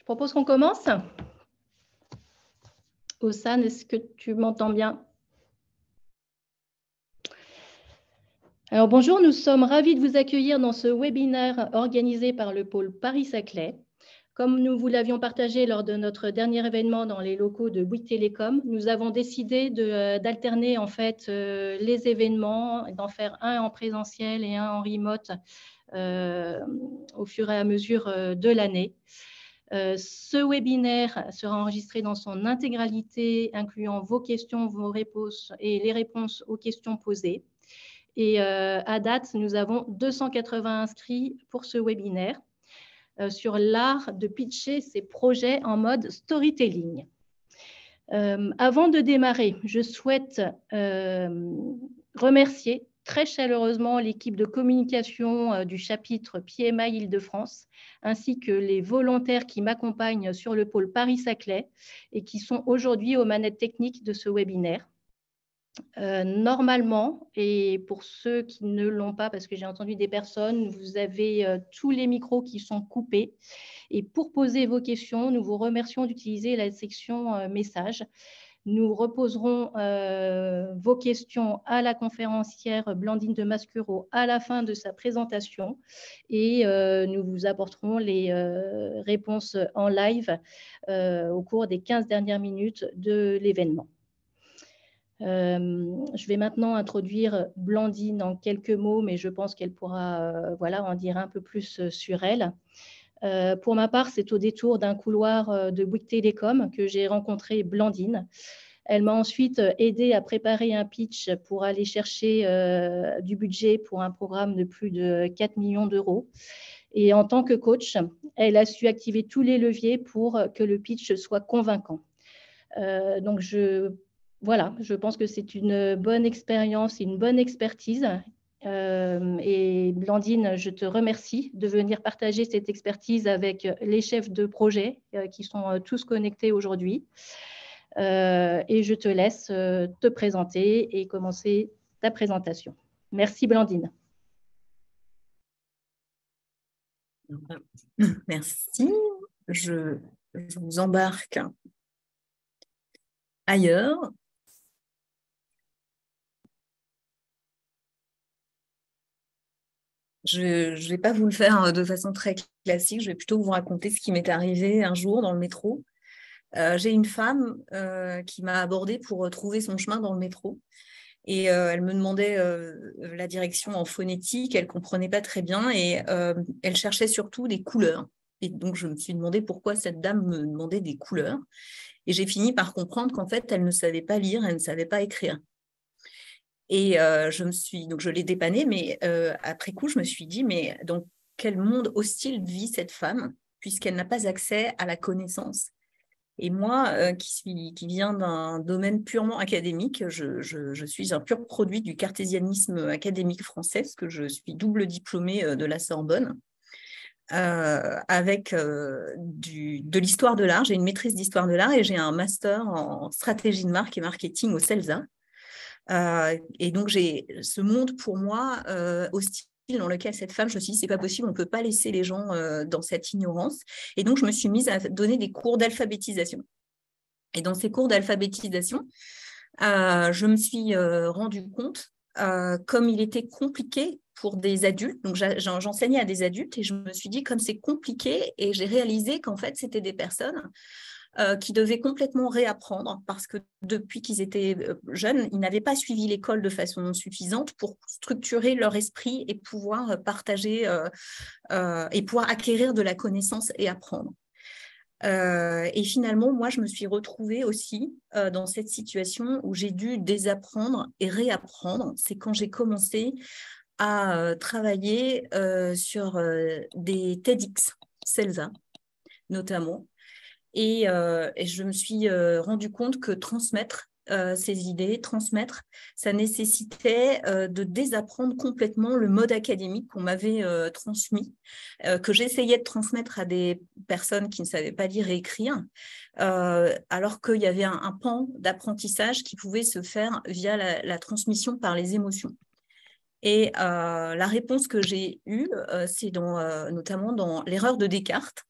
propose qu'on commence. Ossane, est-ce que tu m'entends bien? Alors bonjour, nous sommes ravis de vous accueillir dans ce webinaire organisé par le pôle Paris-Saclay. Comme nous vous l'avions partagé lors de notre dernier événement dans les locaux de Bouygues Télécom, nous avons décidé d'alterner en fait les événements, d'en faire un en présentiel et un en remote au fur et à mesure de l'année. Ce webinaire sera enregistré dans son intégralité, incluant vos questions, vos réponses et les réponses aux questions posées. Et à date, nous avons 280 inscrits pour ce webinaire sur l'art de pitcher ses projets en mode storytelling. Avant de démarrer, je souhaite remercier très chaleureusement l'équipe de communication du chapitre PMI Île-de-France, ainsi que les volontaires qui m'accompagnent sur le pôle Paris-Saclay et qui sont aujourd'hui aux manettes techniques de ce webinaire. Normalement, et pour ceux qui ne l'ont pas, parce que j'ai entendu des personnes, vous avez tous les micros qui sont coupés. Et pour poser vos questions, nous vous remercions d'utiliser la section messages. Nous reposerons vos questions à la conférencière Blandine de Mascureau à la fin de sa présentation et nous vous apporterons les réponses en live au cours des 15 dernières minutes de l'événement. Je vais maintenant introduire Blandine en quelques mots, mais je pense qu'elle pourra en dire un peu plus sur elle. Pour ma part, c'est au détour d'un couloir de Bouygues Télécom que j'ai rencontré Blandine. Elle m'a ensuite aidé à préparer un pitch pour aller chercher du budget pour un programme de plus de 4 millions d'euros. Et en tant que coach, elle a su activer tous les leviers pour que le pitch soit convaincant. Donc, je pense que c'est une bonne expérience, une bonne expertise. Et Blandine, je te remercie de venir partager cette expertise avec les chefs de projet qui sont tous connectés aujourd'hui. Et je te laisse te présenter et commencer ta présentation. Merci Blandine. Merci. Je vous embarque ailleurs. Je ne vais pas vous le faire de façon très classique, je vais plutôt vous raconter ce qui m'est arrivé un jour dans le métro. J'ai une femme qui m'a abordée pour trouver son chemin dans le métro. Et elle me demandait la direction en phonétique, elle ne comprenait pas très bien et elle cherchait surtout des couleurs. Et donc, je me suis demandé pourquoi cette dame me demandait des couleurs. Et j'ai fini par comprendre qu'en fait, elle ne savait pas lire, elle ne savait pas écrire. Et je l'ai dépannée, mais après coup, je me suis dit, mais dans quel monde hostile vit cette femme, puisqu'elle n'a pas accès à la connaissance? Et moi, qui viens d'un domaine purement académique, je suis un pur produit du cartésianisme académique français, parce que je suis double diplômée de la Sorbonne, avec de l'histoire de l'art. J'ai une maîtrise d'histoire de l'art et j'ai un master en stratégie de marque et marketing au CELSA. Et donc, j'ai ce monde pour moi hostile dans lequel cette femme, je me suis dit, c'est pas possible, on ne peut pas laisser les gens dans cette ignorance. Et donc, je me suis mise à donner des cours d'alphabétisation. Et dans ces cours d'alphabétisation, je me suis rendu compte comme il était compliqué pour des adultes. Donc, j'enseignais à des adultes et je me suis dit, comme c'est compliqué, et j'ai réalisé qu'en fait, c'était des personnes qui devaient complètement réapprendre parce que depuis qu'ils étaient jeunes, ils n'avaient pas suivi l'école de façon suffisante pour structurer leur esprit et pouvoir partager et pouvoir acquérir de la connaissance et apprendre. Et finalement, moi, je me suis retrouvée aussi dans cette situation où j'ai dû désapprendre et réapprendre. C'est quand j'ai commencé à travailler sur des TEDx, CELSA notamment. Et je me suis rendu compte que transmettre ces idées, ça nécessitait de désapprendre complètement le mode académique qu'on m'avait transmis, que j'essayais de transmettre à des personnes qui ne savaient pas lire et écrire, alors qu'il y avait un pan d'apprentissage qui pouvait se faire via la transmission par les émotions. Et la réponse que j'ai eue, c'est notamment dans l'erreur de Descartes,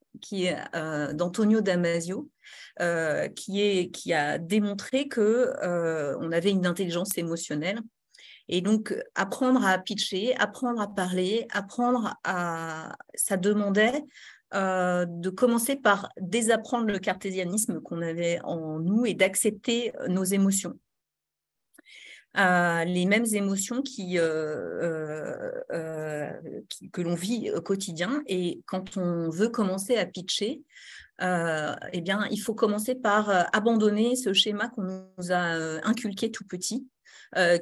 d'Antonio Damasio, qui a démontré que on avait une intelligence émotionnelle. Et donc, apprendre à pitcher, apprendre à parler, ça demandait de commencer par désapprendre le cartésianisme qu'on avait en nous et d'accepter nos émotions. Les mêmes émotions que l'on vit au quotidien. Et quand on veut commencer à pitcher, eh bien, il faut commencer par abandonner ce schéma qu'on nous a inculqué tout petit,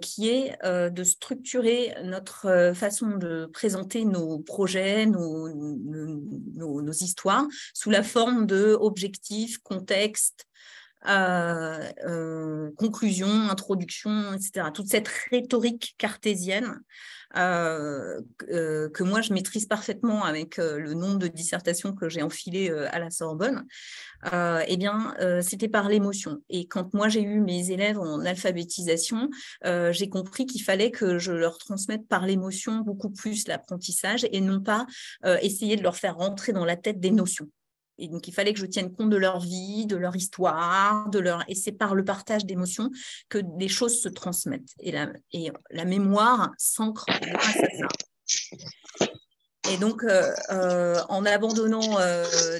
qui est de structurer notre façon de présenter nos projets, nos histoires, sous la forme d'objectifs, contexte, conclusion, introduction, etc. Toute cette rhétorique cartésienne que moi je maîtrise parfaitement avec le nombre de dissertations que j'ai enfilées à la Sorbonne, c'était par l'émotion. Et quand moi j'ai eu mes élèves en alphabétisation, j'ai compris qu'il fallait que je leur transmette par l'émotion beaucoup plus l'apprentissage et non pas essayer de leur faire rentrer dans la tête des notions. Et donc, il fallait que je tienne compte de leur vie, de leur histoire, et c'est par le partage d'émotions que des choses se transmettent. Et la mémoire s'ancre grâce à ça. Et donc, en abandonnant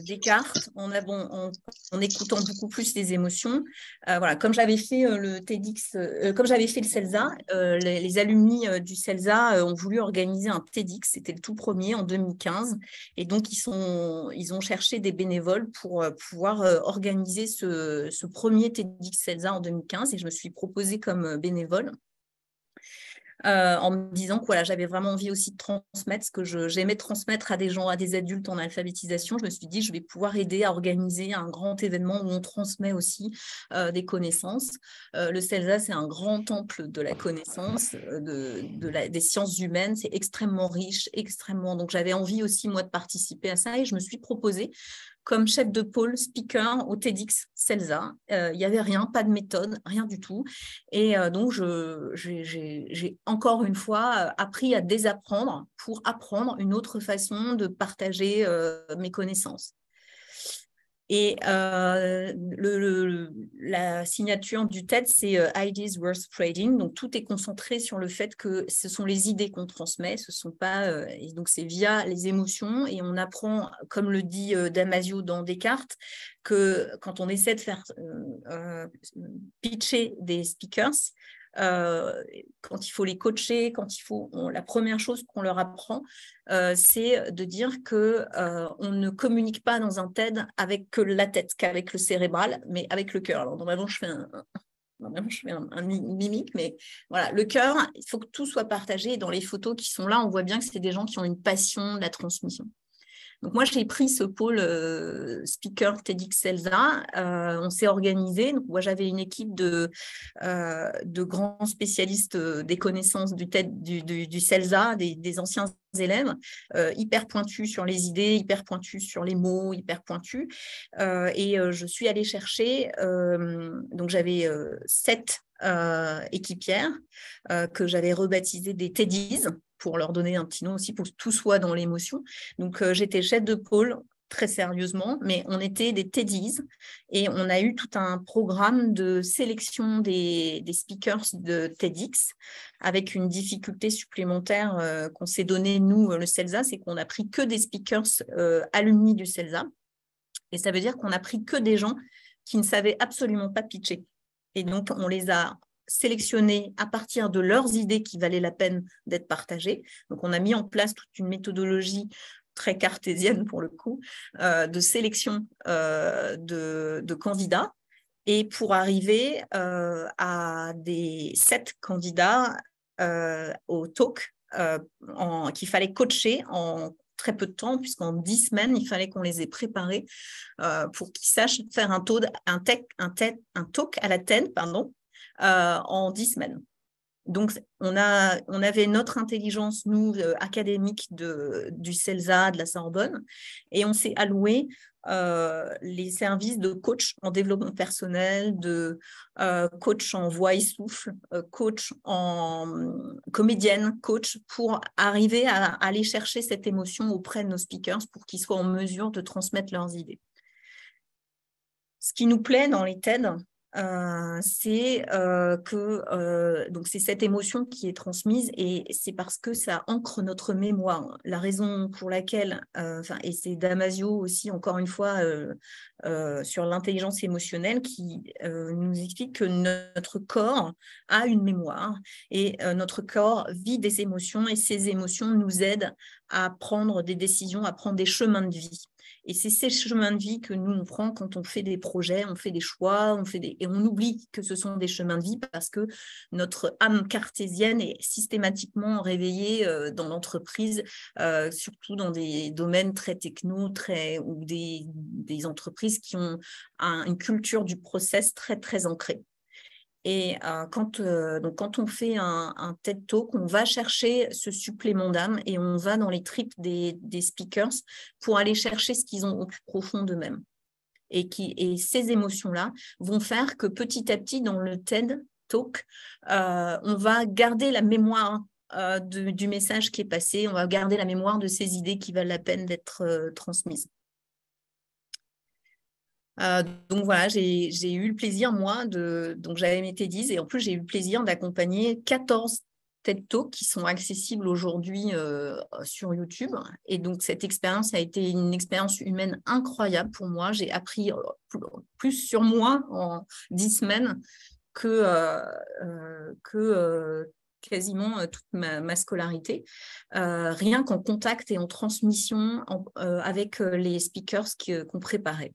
Descartes, en écoutant beaucoup plus les émotions, voilà, comme j'avais fait le TEDx, comme j'avais fait le CELSA, les alumni du CELSA ont voulu organiser un TEDx, c'était le tout premier en 2015, et donc ils ont cherché des bénévoles pour pouvoir organiser ce premier TEDx CELSA en 2015, et je me suis proposée comme bénévole. En me disant que voilà, j'avais vraiment envie aussi de transmettre ce que j'aimais transmettre à des gens, à des adultes en alphabétisation. Je me suis dit, je vais pouvoir aider à organiser un grand événement où on transmet aussi des connaissances. Le CELSA, c'est un grand temple de la connaissance, des sciences humaines. C'est extrêmement riche, extrêmement... Donc, j'avais envie aussi, moi, de participer à ça et je me suis proposée comme chef de pôle speaker au TEDx CELSA. Il n'y avait rien, pas de méthode, rien du tout. Et donc, j'ai encore une fois appris à désapprendre pour apprendre une autre façon de partager mes connaissances. Et la signature du TED, c'est Ideas Worth Spreading. Donc, tout est concentré sur le fait que ce sont les idées qu'on transmet, ce sont pas... et donc, c'est via les émotions. Et on apprend, comme le dit Damasio dans Descartes, que quand on essaie de faire pitcher des speakers, quand il faut les coacher, la première chose qu'on leur apprend, c'est de dire qu'on ne communique pas dans un TED avec que la tête, qu'avec le cérébral, mais avec le cœur. Alors, normalement, je fais un mimique, mais voilà, le cœur, il faut que tout soit partagé. Et dans les photos qui sont là, on voit bien que c'est des gens qui ont une passion de la transmission. Donc, moi, j'ai pris ce pôle speaker TEDx CELSA. On s'est organisé. Donc, moi, j'avais une équipe de grands spécialistes des connaissances du CELSA, des anciens élèves, hyper pointus sur les idées, hyper pointus sur les mots, hyper pointus. Et je suis allée chercher, donc j'avais 7 équipières que j'avais rebaptisées des TEDies, pour leur donner un petit nom aussi, pour que tout soit dans l'émotion. Donc, j'étais chef de pôle, très sérieusement, mais on était des TEDies et on a eu tout un programme de sélection des speakers de TEDx avec une difficulté supplémentaire qu'on s'est donné, nous, le CELSA, c'est qu'on n'a pris que des speakers alumni du CELSA. Et ça veut dire qu'on n'a pris que des gens qui ne savaient absolument pas pitcher. Et donc, on les a sélectionnés à partir de leurs idées qui valaient la peine d'être partagées. Donc, on a mis en place toute une méthodologie très cartésienne pour le coup, de sélection de candidats. Et pour arriver à des 7 candidats au talk qu'il fallait coacher en très peu de temps, puisqu'en 10 semaines, il fallait qu'on les ait préparés pour qu'ils sachent faire un talk à la TED, en 10 semaines. Donc, on avait notre intelligence, nous, académiques du CELSA, de la Sorbonne, et on s'est alloué les services de coach en développement personnel, de coach en voix et souffle, coach en comédienne, coach, pour arriver à aller chercher cette émotion auprès de nos speakers pour qu'ils soient en mesure de transmettre leurs idées. Ce qui nous plaît dans les TED, c'est donc c'est cette émotion qui est transmise, et c'est parce que ça ancre notre mémoire. La raison pour laquelle, et c'est Damasio aussi, encore une fois, sur l'intelligence émotionnelle, qui nous explique que notre corps a une mémoire, et notre corps vit des émotions, et ces émotions nous aident à prendre des décisions, à prendre des chemins de vie. Et c'est ces chemins de vie que nous, on prend quand on fait des projets, on fait des choix, et on oublie que ce sont des chemins de vie parce que notre âme cartésienne est systématiquement réveillée dans l'entreprise, surtout dans des domaines très techno, ou des entreprises qui ont une culture du process très, très ancrée. Et quand on fait un TED Talk, on va chercher ce supplément d'âme et on va dans les tripes des speakers pour aller chercher ce qu'ils ont au plus profond d'eux-mêmes. Et ces émotions-là vont faire que petit à petit, dans le TED Talk, on va garder la mémoire du message qui est passé, on va garder la mémoire de ces idées qui valent la peine d'être transmises. Donc voilà, j'ai eu le plaisir, moi, donc j'avais mes TEDx, et en plus j'ai eu le plaisir d'accompagner 14 TED Talks qui sont accessibles aujourd'hui sur YouTube. Et donc cette expérience a été une expérience humaine incroyable pour moi. J'ai appris plus sur moi en 10 semaines que quasiment toute ma scolarité, rien qu'en contact et en transmission avec les speakers qu'on préparait.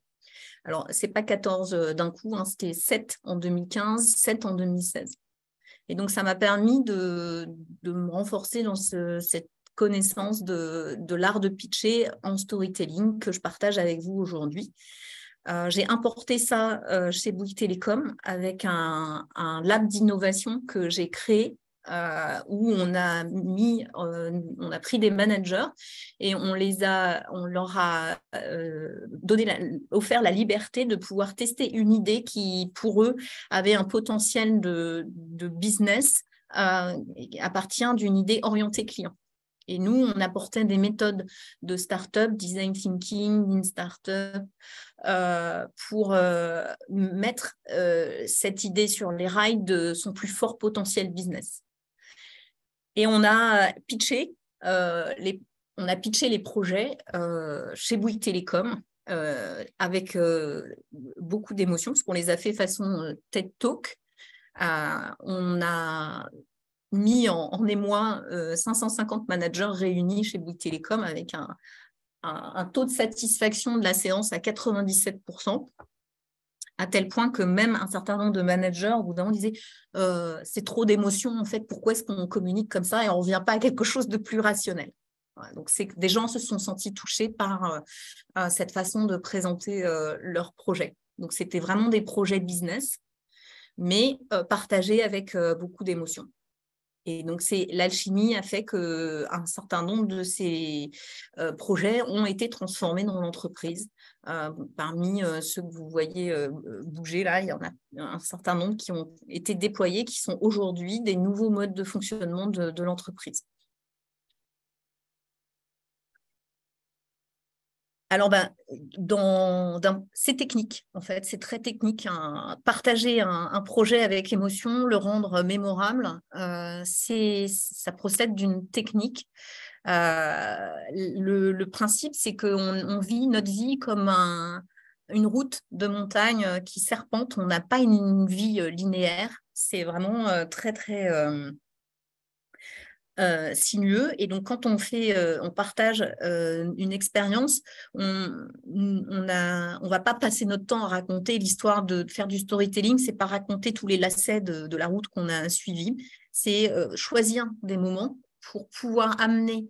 Alors, ce n'est pas 14 d'un coup, hein, c'était 7 en 2015, 7 en 2016. Et donc, ça m'a permis de me renforcer dans cette connaissance de l'art de pitcher en storytelling que je partage avec vous aujourd'hui. J'ai importé ça chez Bouygues Télécom avec un lab d'innovation que j'ai créé, où on a pris des managers et on leur a offert la liberté de pouvoir tester une idée qui, pour eux, avait un potentiel de business à partir d'une idée orientée client. Et nous, on apportait des méthodes de start-up, design thinking, lean start-up, pour mettre cette idée sur les rails de son plus fort potentiel business. Et on a pitché les projets chez Bouygues Télécom avec beaucoup d'émotion, parce qu'on les a fait façon TED Talk. On a mis en émoi 550 managers réunis chez Bouygues Télécom avec un taux de satisfaction de la séance à 97%, à tel point que même un certain nombre de managers, au bout d'un moment, disaient c'est trop d'émotions, en fait, pourquoi est-ce qu'on communique comme ça et on ne revient pas à quelque chose de plus rationnel. Voilà, donc, des gens se sont sentis touchés par cette façon de présenter leurs projets. Donc, c'était vraiment des projets business, mais partagés avec beaucoup d'émotions. Et donc, l'alchimie a fait qu'un certain nombre de ces projets ont été transformés dans l'entreprise. Parmi ceux que vous voyez bouger là, il y en a un certain nombre qui ont été déployés, qui sont aujourd'hui des nouveaux modes de fonctionnement de l'entreprise. Alors, c'est technique, en fait, c'est très technique. Partager un projet avec émotion, le rendre mémorable, ça procède d'une technique. Le principe, c'est qu'on vit notre vie comme une route de montagne qui serpente. On n'a pas une vie linéaire. C'est vraiment très, très sinueux. Et donc, quand on partage une expérience, on va pas passer notre temps à raconter l'histoire de faire du storytelling. C'est pas raconter tous les lacets de la route qu'on a suivie. C'est choisir des moments pour pouvoir amener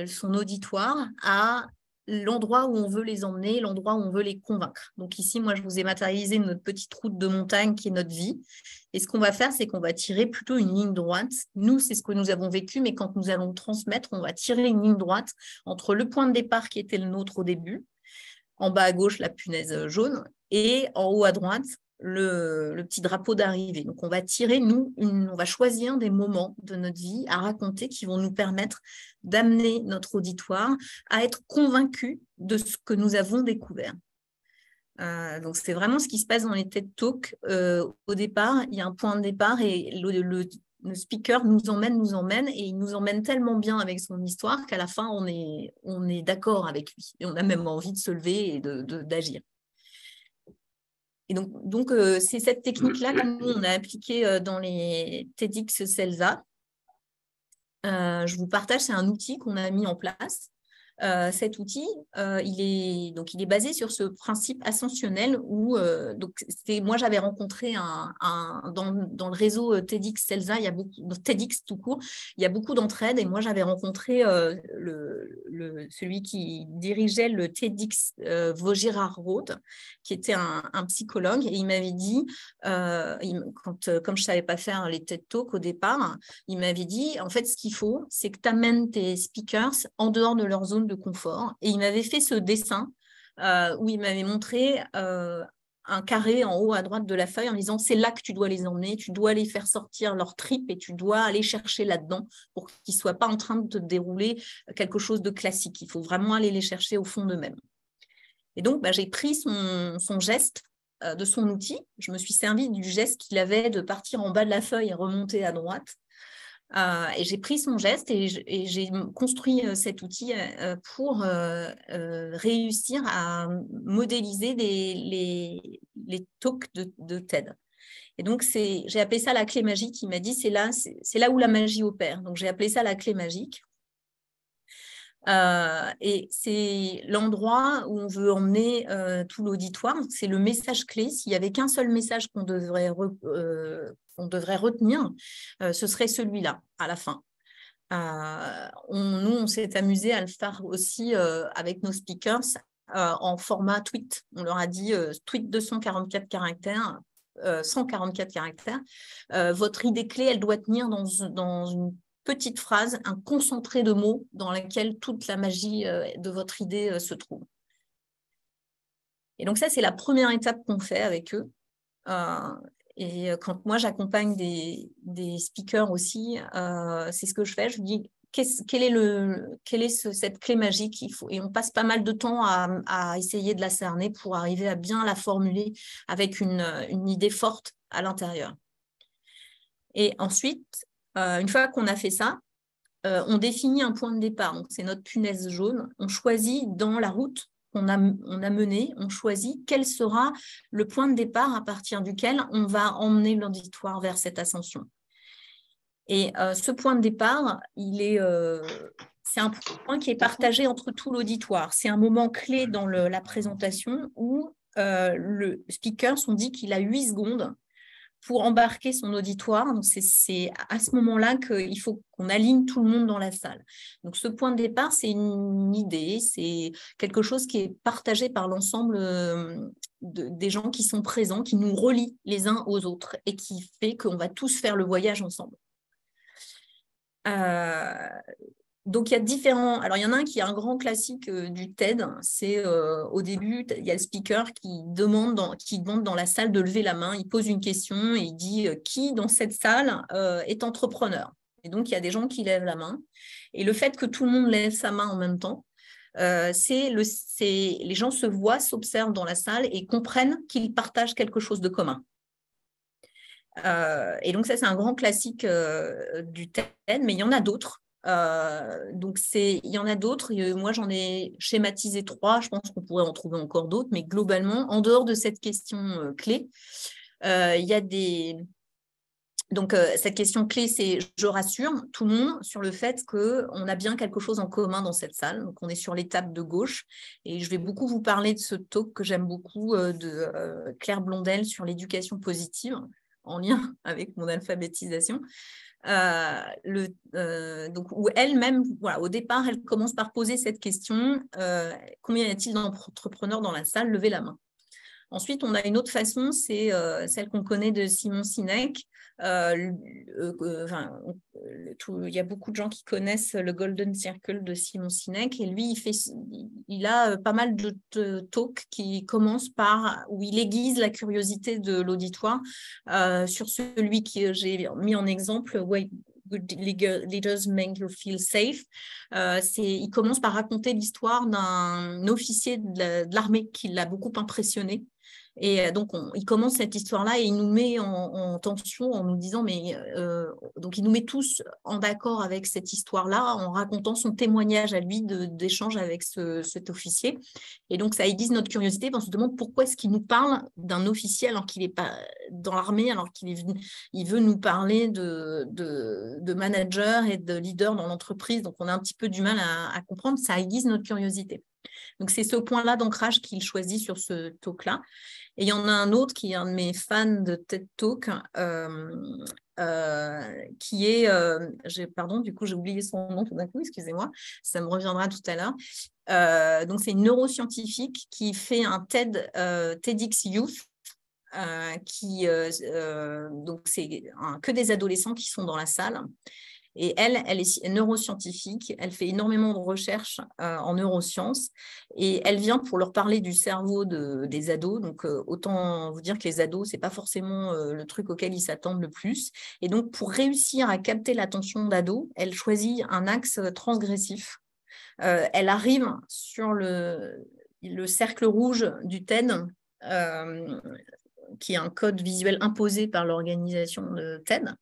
son auditoire à l'endroit où on veut les emmener, l'endroit où on veut les convaincre. Donc ici, moi, je vous ai matérialisé notre petite route de montagne qui est notre vie. Et ce qu'on va faire, c'est qu'on va tirer plutôt une ligne droite. Nous, c'est ce que nous avons vécu, mais quand nous allons transmettre, on va tirer une ligne droite entre le point de départ qui était le nôtre au début, en bas à gauche, la punaise jaune, et en haut à droite, le petit drapeau d'arrivée. Donc, on va tirer, on va choisir des moments de notre vie à raconter qui vont nous permettre d'amener notre auditoire à être convaincu de ce que nous avons découvert. Donc, c'est vraiment ce qui se passe dans les TED Talks. Au départ, il y a un point de départ et le speaker nous emmène et il nous emmène tellement bien avec son histoire qu'à la fin, on est d'accord avec lui et on a même envie de se lever et d'agir. Et donc c'est cette technique-là que nous, on a appliquée dans les TEDx CELSA. Je vous partage, c'est un outil qu'on a mis en place. Cet outil, il est basé sur ce principe ascensionnel où moi j'avais rencontré dans le réseau TEDx CELSA, il y a beaucoup TEDx tout court, il y a beaucoup d'entraide et moi j'avais rencontré celui qui dirigeait le TEDx Vaugirard Road, qui était un psychologue, et il m'avait dit comme je savais pas faire les TED Talks au départ, il m'avait dit en fait ce qu'il faut c'est que tu amènes tes speakers en dehors de leur zone de confort. Et il m'avait fait ce dessin où il m'avait montré un carré en haut à droite de la feuille en disant c'est là que tu dois les emmener, tu dois les faire sortir leur tripes et tu dois aller chercher là-dedans pour qu'ils ne soient pas en train de te dérouler quelque chose de classique. Il faut vraiment aller les chercher au fond d'eux-mêmes. Et donc, j'ai pris son geste de son outil. Je me suis servi du geste qu'il avait de partir en bas de la feuille et remonter à droite. Et j'ai pris son geste et j'ai construit cet outil pour réussir à modéliser les talks de TED. Et donc, j'ai appelé ça la clé magique. Il m'a dit, c'est là où la magie opère. Donc, j'ai appelé ça la clé magique. Et c'est l'endroit où on veut emmener tout l'auditoire. C'est le message clé. S'il n'y avait qu'un seul message qu'on devrait retenir, ce serait celui-là à la fin. Nous, on s'est amusé à le faire aussi avec nos speakers en format tweet. On leur a dit tweet 244 caractères, 144 caractères. Votre idée clé, elle doit tenir dans une petite phrase, un concentré de mots dans lequel toute la magie de votre idée se trouve. Et donc ça, c'est la première étape qu'on fait avec eux. Et quand moi, j'accompagne des speakers aussi, c'est ce que je fais. Je dis, quelle est cette clé magique qu'il faut. Et on passe pas mal de temps à essayer de la cerner pour arriver à bien la formuler avec une idée forte à l'intérieur. Et ensuite, une fois qu'on a fait ça, on définit un point de départ. Donc, c'est notre punaise jaune. On choisit dans la route qu'on a menée, on choisit quel sera le point de départ à partir duquel on va emmener l'auditoire vers cette ascension. Et ce point de départ, c'est un point qui est partagé entre tout l'auditoire. C'est un moment clé dans la présentation où le speaker on dit qu'il a 8 secondes pour embarquer son auditoire. Donc, c'est à ce moment-là qu'il faut qu'on aligne tout le monde dans la salle. Donc, ce point de départ, c'est une idée, c'est quelque chose qui est partagé par l'ensemble des gens qui sont présents, qui nous relient les uns aux autres et qui fait qu'on va tous faire le voyage ensemble. Donc, il y a différents... Alors, il y en a un qui est un grand classique du TED. C'est au début, il y a le speaker qui demande dans la salle de lever la main. Il pose une question et il dit qui dans cette salle est entrepreneur. Et donc, il y a des gens qui lèvent la main. Et le fait que tout le monde lève sa main en même temps, les gens se voient, s'observent dans la salle et comprennent qu'ils partagent quelque chose de commun. Et donc, ça, c'est un grand classique du TED, mais il y en a d'autres. Donc, il y en a d'autres. Moi, j'en ai schématisé 3. Je pense qu'on pourrait en trouver encore d'autres. Mais globalement, en dehors de cette question clé, il y a des... Donc, cette question clé, c'est « je rassure tout le monde sur le fait qu'on a bien quelque chose en commun dans cette salle ». Donc, on est sur l'étape de gauche. Et je vais beaucoup vous parler de ce talk que j'aime beaucoup de Claire Blondel sur l'éducation positive. en lien avec mon alphabétisation. Donc, où elle-même, voilà, au départ, elle commence par poser cette question, combien y a-t-il d'entrepreneurs dans la salle? Levez la main. Ensuite, on a une autre façon, c'est celle qu'on connaît de Simon Sinek. Il y a beaucoup de gens qui connaissent le Golden Circle de Simon Sinek, et lui, il a pas mal de talks qui commencent par où il aiguise la curiosité de l'auditoire sur celui que j'ai mis en exemple. Good leaders make you feel safe. Il commence par raconter l'histoire d'un officier de l'armée qui l'a beaucoup impressionné. Et donc, il commence cette histoire-là et il nous met en tension en nous disant, donc il nous met tous en accord avec cette histoire-là en racontant son témoignage à lui d'échange avec cet officier. Et donc, ça aiguise notre curiosité. On se demande pourquoi est-ce qu'il nous parle d'un officier alors qu'il n'est pas dans l'armée, alors il veut nous parler de manager et de leader dans l'entreprise. Donc, on a un petit peu du mal à comprendre. Ça aiguise notre curiosité. Donc, c'est ce point-là d'ancrage qu'il choisit sur ce talk-là. Et il y en a un autre qui est un de mes fans de TED Talk, qui est, pardon, du coup, j'ai oublié son nom tout d'un coup, excusez-moi, ça me reviendra tout à l'heure. Donc, c'est une neuroscientifique qui fait un TEDx Youth. Donc, c'est que des adolescents qui sont dans la salle. Et elle est neuroscientifique, elle fait énormément de recherches en neurosciences et elle vient pour leur parler du cerveau des ados. Donc, autant vous dire que les ados, ce n'est pas forcément le truc auquel ils s'attendent le plus. Et donc, pour réussir à capter l'attention d'ados, elle choisit un axe transgressif. Elle arrive sur le cercle rouge du TED, qui est un code visuel imposé par l'organisation de TED.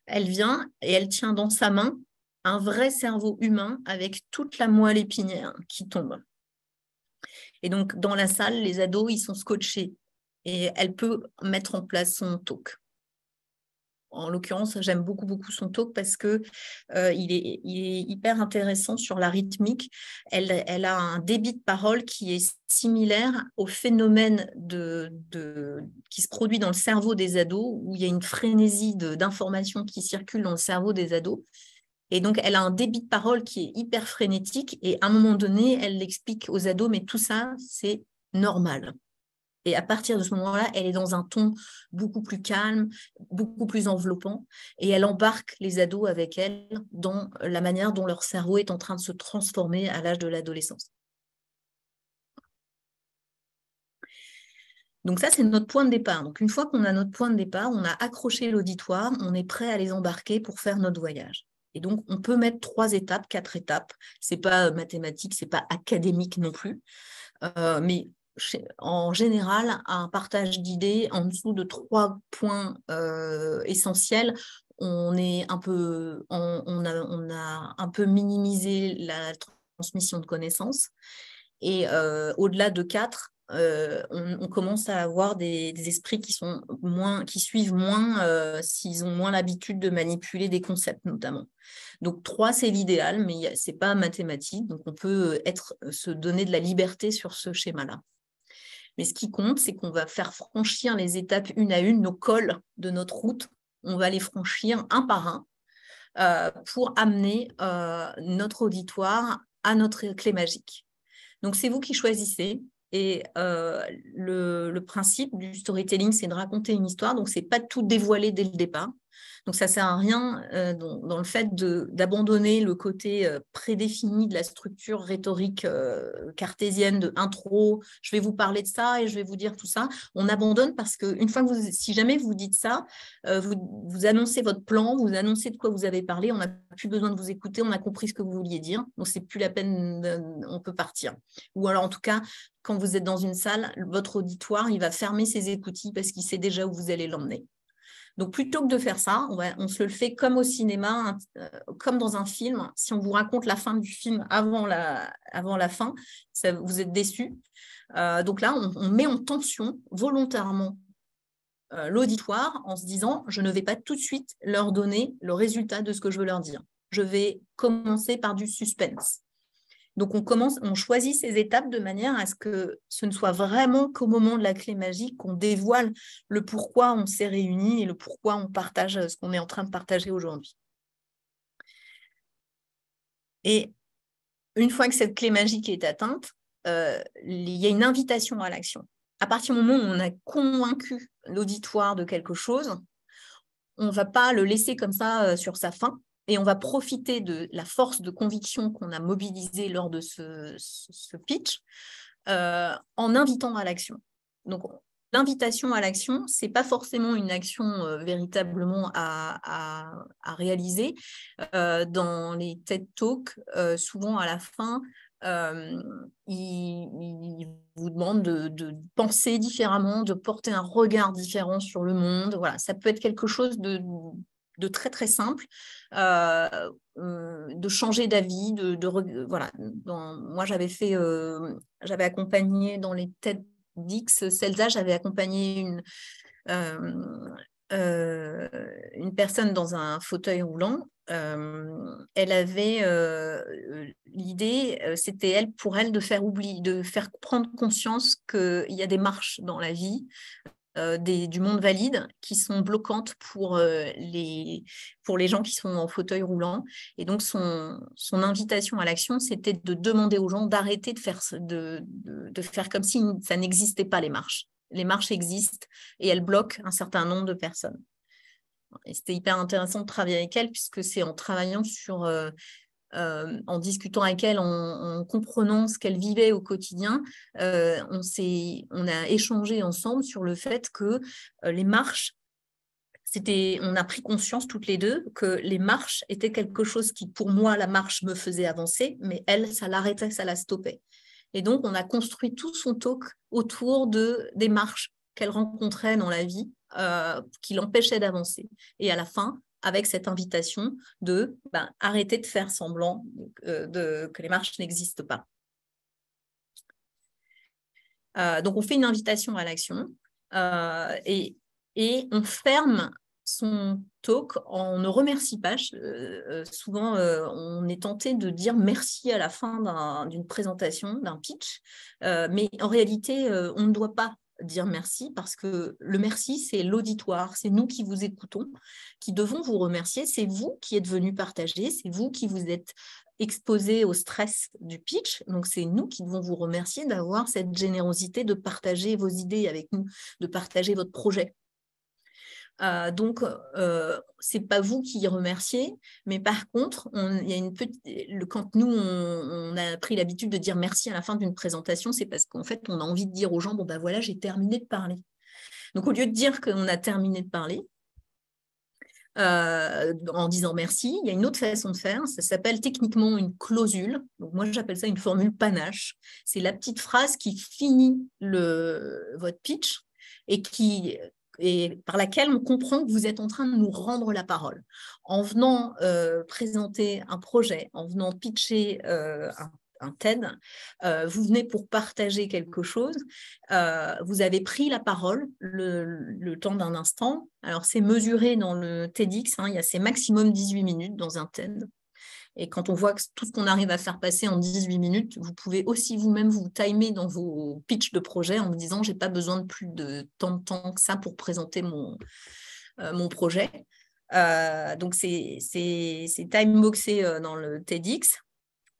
Elle vient et elle tient dans sa main un vrai cerveau humain avec toute la moelle épinière qui tombe. Et donc, dans la salle, les ados, ils sont scotchés et elle peut mettre en place son talk. En l'occurrence, j'aime beaucoup, beaucoup son talk parce qu'il est hyper intéressant sur la rythmique. Elle a un débit de parole qui est similaire au phénomène qui se produit dans le cerveau des ados, où il y a une frénésie d'informations qui circulent dans le cerveau des ados. Et donc, elle a un débit de parole qui est hyper frénétique. Et à un moment donné, elle l'explique aux ados, mais tout ça, c'est normal. Et à partir de ce moment-là, elle est dans un ton beaucoup plus calme, beaucoup plus enveloppant, et elle embarque les ados avec elle dans la manière dont leur cerveau est en train de se transformer à l'âge de l'adolescence. Donc ça, c'est notre point de départ. Donc une fois qu'on a notre point de départ, on a accroché l'auditoire, on est prêt à les embarquer pour faire notre voyage. Et donc, on peut mettre 3 étapes, 4 étapes. Ce n'est pas mathématique, ce n'est pas académique non plus, mais en général, un partage d'idées en dessous de 3 points essentiels, on a un peu minimisé la transmission de connaissances. Et au-delà de 4, on commence à avoir des esprits qui suivent moins s'ils ont moins l'habitude de manipuler des concepts notamment. Donc 3, c'est l'idéal, mais ce n'est pas mathématique, donc on peut se donner de la liberté sur ce schéma-là. Mais ce qui compte, c'est qu'on va faire franchir les étapes une à une, nos cols de notre route. On va les franchir un par un pour amener notre auditoire à notre clé magique. Donc, c'est vous qui choisissez. Et le principe du storytelling, c'est de raconter une histoire. Donc, ce n'est pas tout dévoiler dès le départ. Donc, ça ne sert à rien dans le fait d'abandonner le côté prédéfini de la structure rhétorique cartésienne de intro. Je vais vous parler de ça et je vais vous dire tout ça. On abandonne parce qu'une fois que si jamais vous dites ça, vous annoncez votre plan, vous annoncez de quoi vous avez parlé, on n'a plus besoin de vous écouter, on a compris ce que vous vouliez dire. Donc, ce n'est plus la peine, on peut partir. Ou alors, en tout cas, quand vous êtes dans une salle, votre auditoire, il va fermer ses écoutilles parce qu'il sait déjà où vous allez l'emmener. Donc, plutôt que de faire ça, on se le fait comme au cinéma, comme dans un film. Si on vous raconte la fin du film avant la fin, vous êtes déçus. Donc là, on met en tension volontairement l'auditoire en se disant « je ne vais pas tout de suite leur donner le résultat de ce que je veux leur dire. Je vais commencer par du suspense ». Donc, on choisit ces étapes de manière à ce que ce ne soit vraiment qu'au moment de la clé magique qu'on dévoile le pourquoi on s'est réunis et le pourquoi on partage ce qu'on est en train de partager aujourd'hui. Et une fois que cette clé magique est atteinte, il y a une invitation à l'action. À partir du moment où on a convaincu l'auditoire de quelque chose, on ne va pas le laisser comme ça sur sa faim, et on va profiter de la force de conviction qu'on a mobilisée lors de ce pitch en invitant à l'action. Donc, l'invitation à l'action, ce n'est pas forcément une action véritablement à réaliser. Dans les TED Talks, souvent à la fin, ils vous demandent de penser différemment, de porter un regard différent sur le monde. Voilà, ça peut être quelque chose de très très simple, de changer d'avis, voilà. Moi j'avais accompagné dans les TEDx CELSA, j'avais accompagné une personne dans un fauteuil roulant. Elle avait l'idée, c'était pour elle de faire prendre conscience qu'il y a des marches dans la vie du monde valide qui sont bloquantes pour les gens qui sont en fauteuil roulant. Et donc, son invitation à l'action, c'était de demander aux gens d'arrêter de faire comme si ça n'existait pas, les marches. Les marches existent et elles bloquent un certain nombre de personnes. Et c'était hyper intéressant de travailler avec elle, puisque c'est en travaillant en discutant avec elle, en comprenant ce qu'elle vivait au quotidien, on a échangé ensemble sur le fait que les marches, on a pris conscience toutes les deux que les marches étaient quelque chose qui, pour moi, la marche me faisait avancer, mais elle, ça l'arrêtait, ça la stoppait. Et donc, on a construit tout son talk autour des marches qu'elle rencontrait dans la vie, qui l'empêchaient d'avancer. Et à la fin, avec cette invitation de arrêter de faire semblant que les marches n'existent pas. Donc, on fait une invitation à l'action et on ferme son talk, on ne remercie pas. Souvent, on est tenté de dire merci à la fin d'une présentation, d'un pitch, mais en réalité, on ne doit pas dire merci, parce que le merci, c'est l'auditoire, c'est nous qui vous écoutons, qui devons vous remercier, c'est vous qui êtes venus partager, c'est vous qui vous êtes exposé au stress du pitch, donc c'est nous qui devons vous remercier d'avoir cette générosité de partager vos idées avec nous, de partager votre projet. Donc, c'est pas vous qui remerciez, mais par contre, il y a quand nous, on a pris l'habitude de dire merci à la fin d'une présentation, c'est parce qu'en fait, on a envie de dire aux gens, bon, ben voilà, j'ai terminé de parler. Donc, au lieu de dire qu'on a terminé de parler, en disant merci, il y a une autre façon de faire, ça s'appelle techniquement une clausule. Donc, moi, j'appelle ça une formule panache. C'est la petite phrase qui finit votre pitch et par laquelle on comprend que vous êtes en train de nous rendre la parole. En venant présenter un projet, en venant pitcher un TED, vous venez pour partager quelque chose, vous avez pris la parole le temps d'un instant. Alors, c'est mesuré dans le TEDx, c'est maximum 18 minutes dans un TED. Et quand on voit que tout ce qu'on arrive à faire passer en 18 minutes, vous pouvez aussi vous-même vous timer dans vos pitchs de projet en vous disant « j'ai pas besoin de plus de tant de temps que ça pour présenter mon projet ». Donc, c'est time-boxé dans le TEDx.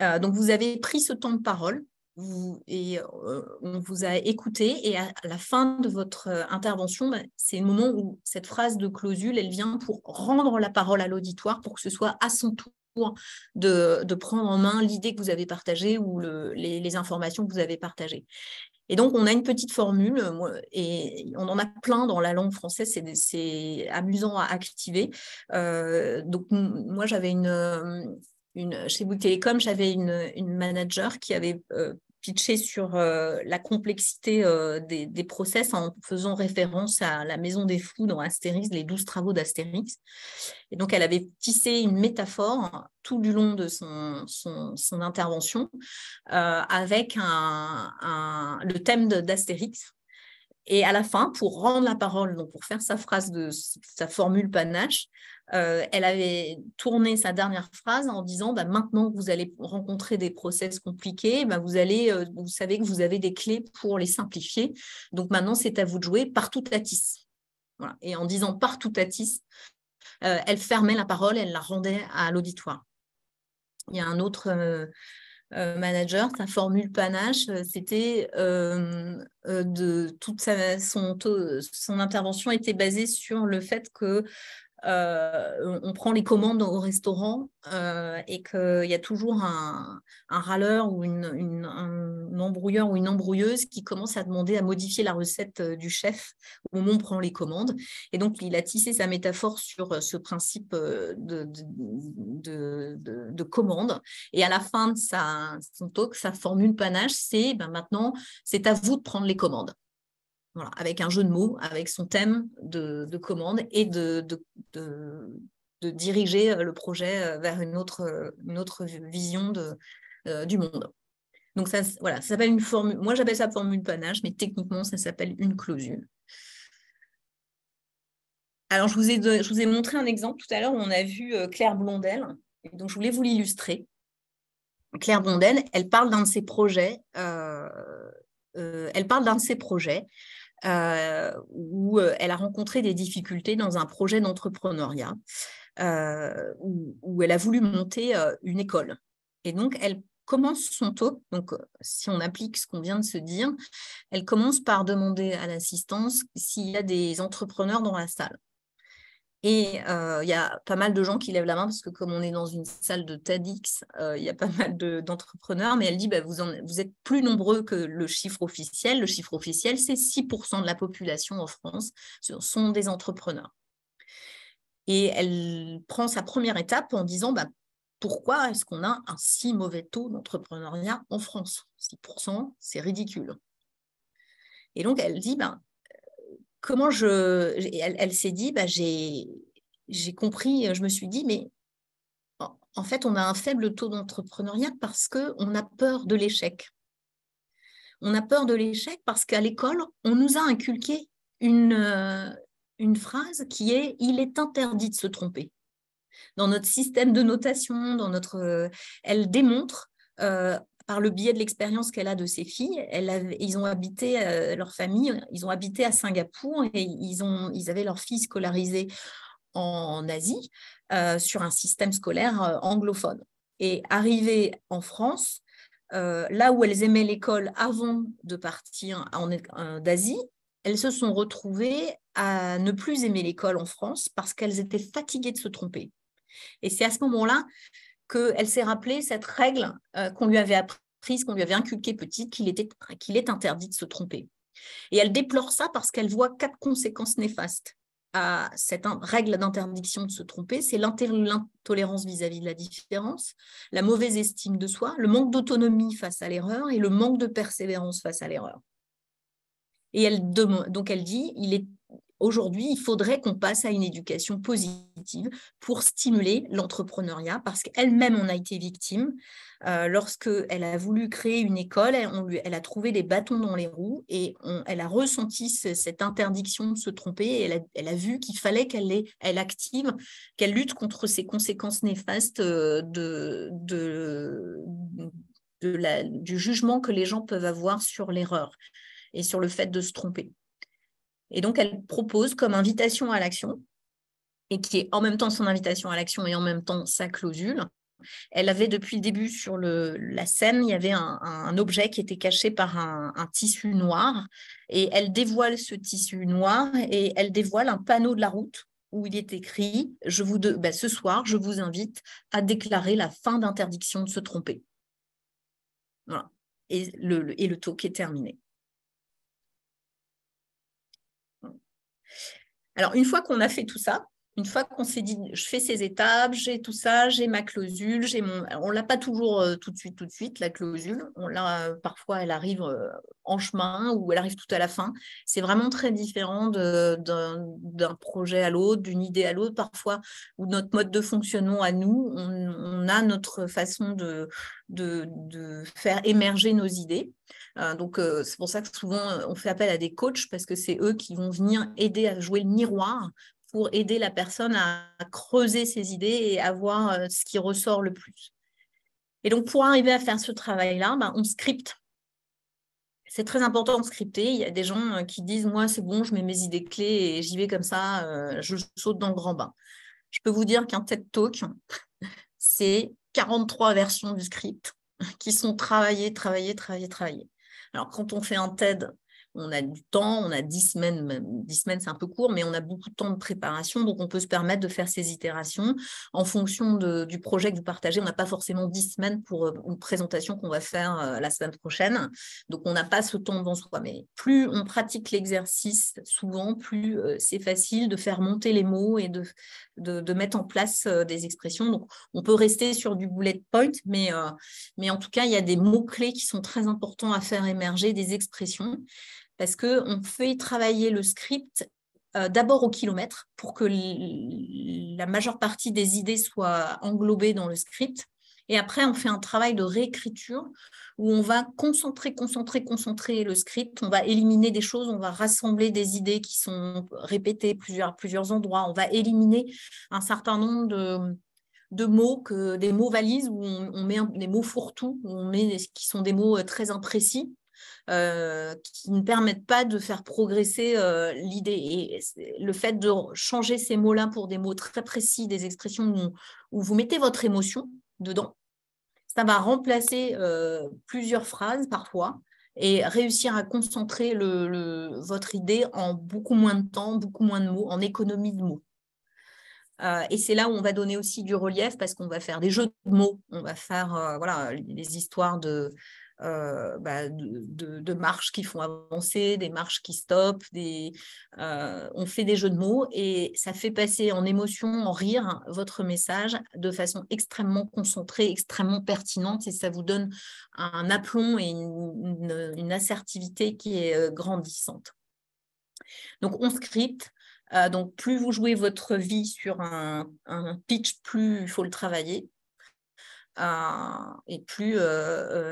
Donc, vous avez pris ce temps de parole et on vous a écouté. Et à la fin de votre intervention, c'est le moment où cette phrase de clausule, elle vient pour rendre la parole à l'auditoire pour que ce soit à son tour de prendre en main l'idée que vous avez partagée ou les informations que vous avez partagées. Et donc, on a une petite formule, et on en a plein dans la langue française, c'est amusant à activer. Donc, moi, j'avais chez Bouygues Télécom, j'avais une manager qui avait pitché sur la complexité des process en faisant référence à la Maison des Fous dans Astérix, les 12 travaux d'Astérix. Et donc, elle avait tissé une métaphore tout du long de son intervention avec le thème d'Astérix. Et à la fin, pour rendre la parole, donc pour faire sa phrase sa formule panache, elle avait tourné sa dernière phrase en disant maintenant que vous allez rencontrer des process compliqués, vous savez que vous avez des clés pour les simplifier. Donc maintenant, c'est à vous de jouer partout tatis. Voilà. Et en disant partout tatis, elle fermait la parole, elle la rendait à l'auditoire. Il y a un autre manager, sa formule panache, c'était toute son intervention était basée sur le fait que on prend les commandes au restaurant et qu'il y a toujours un râleur ou un embrouilleur ou une embrouilleuse qui commence à demander à modifier la recette du chef au moment où on prend les commandes. Et donc, il a tissé sa métaphore sur ce principe de commande. Et à la fin de son talk, sa formule panache, c'est maintenant, c'est à vous de prendre les commandes. Voilà, avec un jeu de mots, avec son thème de commande et de diriger le projet vers une autre vision du monde. Donc, ça s'appelle une formule. Moi, j'appelle ça formule panache, mais techniquement, ça s'appelle une clausule. Alors, je vous ai montré un exemple tout à l'heure où on a vu Claire Blondel. Et donc, je voulais vous l'illustrer. Claire Blondel, elle parle d'un de ses projets. Où elle a rencontré des difficultés dans un projet d'entrepreneuriat où elle a voulu monter une école. Et donc, elle commence son talk, donc si on applique ce qu'on vient de se dire, elle commence par demander à l'assistance s'il y a des entrepreneurs dans la salle. Et il y a pas mal de gens qui lèvent la main parce que comme on est dans une salle de TEDx, il y a pas mal d'entrepreneurs, mais elle dit vous êtes plus nombreux que le chiffre officiel. Le chiffre officiel, c'est 6% de la population en France sont des entrepreneurs. Et elle prend sa première étape en disant pourquoi est-ce qu'on a un si mauvais taux d'entrepreneuriat en France? 6%, c'est ridicule. Et donc elle dit elle s'est dit, j'ai compris, je me suis dit, mais en fait, on a un faible taux d'entrepreneuriat parce qu'on a peur de l'échec. On a peur de l'échec parce qu'à l'école, on nous a inculqué une phrase qui est « il est interdit de se tromper ». Dans notre système de notation, elle démontre par le biais de l'expérience qu'elle a de ses filles, ils ont habité, leur famille, ils ont habité à Singapour et ils avaient leurs filles scolarisées en Asie sur un système scolaire anglophone. Et arrivées en France, là où elles aimaient l'école avant de partir d'Asie, elles se sont retrouvées à ne plus aimer l'école en France parce qu'elles étaient fatiguées de se tromper. Et c'est à ce moment-là qu'elle s'est rappelée cette règle qu'on lui avait apprise, qu'on lui avait inculquée petite, qu'il est interdit de se tromper. Et elle déplore ça parce qu'elle voit 4 conséquences néfastes à cette règle d'interdiction de se tromper. C'est l'intolérance vis-à-vis de la différence, la mauvaise estime de soi, le manque d'autonomie face à l'erreur et le manque de persévérance face à l'erreur. Et donc elle dit, aujourd'hui, il faudrait qu'on passe à une éducation positive pour stimuler l'entrepreneuriat parce qu'elle-même en a été victime. Lorsqu'elle a voulu créer une école, elle a trouvé des bâtons dans les roues et elle a ressenti cette interdiction de se tromper et elle a vu qu'il fallait qu'elle active, qu'elle lutte contre ces conséquences néfastes du jugement que les gens peuvent avoir sur l'erreur et sur le fait de se tromper. Et donc, elle propose comme invitation à l'action, et qui est en même temps son invitation à l'action et en même temps sa clausule. Elle avait depuis le début sur la scène, il y avait un objet qui était caché par un tissu noir, et elle dévoile ce tissu noir et elle dévoile un panneau de la route où il est écrit « ce soir, je vous invite à déclarer la fin d'interdiction de se tromper ». Voilà. Et le talk est terminé. Alors, une fois qu'on a fait tout ça, une fois qu'on s'est dit, je fais ces étapes, j'ai tout ça, j'ai ma clausule, on ne l'a pas toujours tout de suite, la clausule. Parfois, elle arrive en chemin ou elle arrive tout à la fin. C'est vraiment très différent d'un projet à l'autre, d'une idée à l'autre. Parfois, où notre mode de fonctionnement à nous, on a notre façon de faire émerger nos idées. Donc, c'est pour ça que souvent, on fait appel à des coachs parce que c'est eux qui vont venir aider à jouer le miroir pour aider la personne à creuser ses idées et à voir ce qui ressort le plus. Et donc, pour arriver à faire ce travail-là, on scripte. C'est très important de scripter. Il y a des gens qui disent « Moi, c'est bon, je mets mes idées clés et j'y vais comme ça, je saute dans le grand bain. » Je peux vous dire qu'un TED Talk, c'est 43 versions du script qui sont travaillées. Alors, quand on fait un TED, on a du temps, on a 10 semaines, même 10 semaines, c'est un peu court, mais on a beaucoup de temps de préparation, donc on peut se permettre de faire ces itérations en fonction du projet que vous partagez. On n'a pas forcément 10 semaines pour une présentation qu'on va faire la semaine prochaine, donc on n'a pas ce temps devant soi. Mais plus on pratique l'exercice souvent, plus c'est facile de faire monter les mots et de mettre en place des expressions. Donc, on peut rester sur du bullet point, mais en tout cas, il y a des mots-clés qui sont très importants à faire émerger, des expressions, parce qu'on fait travailler le script d'abord au kilomètre pour que la majeure partie des idées soient englobées dans le script. Et après, on fait un travail de réécriture où on va concentrer le script, on va éliminer des choses, on va rassembler des idées qui sont répétées plusieurs endroits, on va éliminer un certain nombre de mots, des mots valises où on met des mots fourre-tout, qui sont des mots très imprécis, qui ne permettent pas de faire progresser l'idée. Et le fait de changer ces mots-là pour des mots très précis, des expressions où vous mettez votre émotion dedans, ça va remplacer plusieurs phrases parfois et réussir à concentrer votre idée en beaucoup moins de temps, beaucoup moins de mots, en économie de mots. Et c'est là où on va donner aussi du relief parce qu'on va faire des jeux de mots, on va faire des histoires de marches qui font avancer, des marches qui stoppent, on fait des jeux de mots et ça fait passer en émotion, en rire, votre message de façon extrêmement concentrée, extrêmement pertinente et ça vous donne un aplomb et une assertivité qui est grandissante. Donc, on scripte. Donc, plus vous jouez votre vie sur un pitch, plus il faut le travailler. Et plus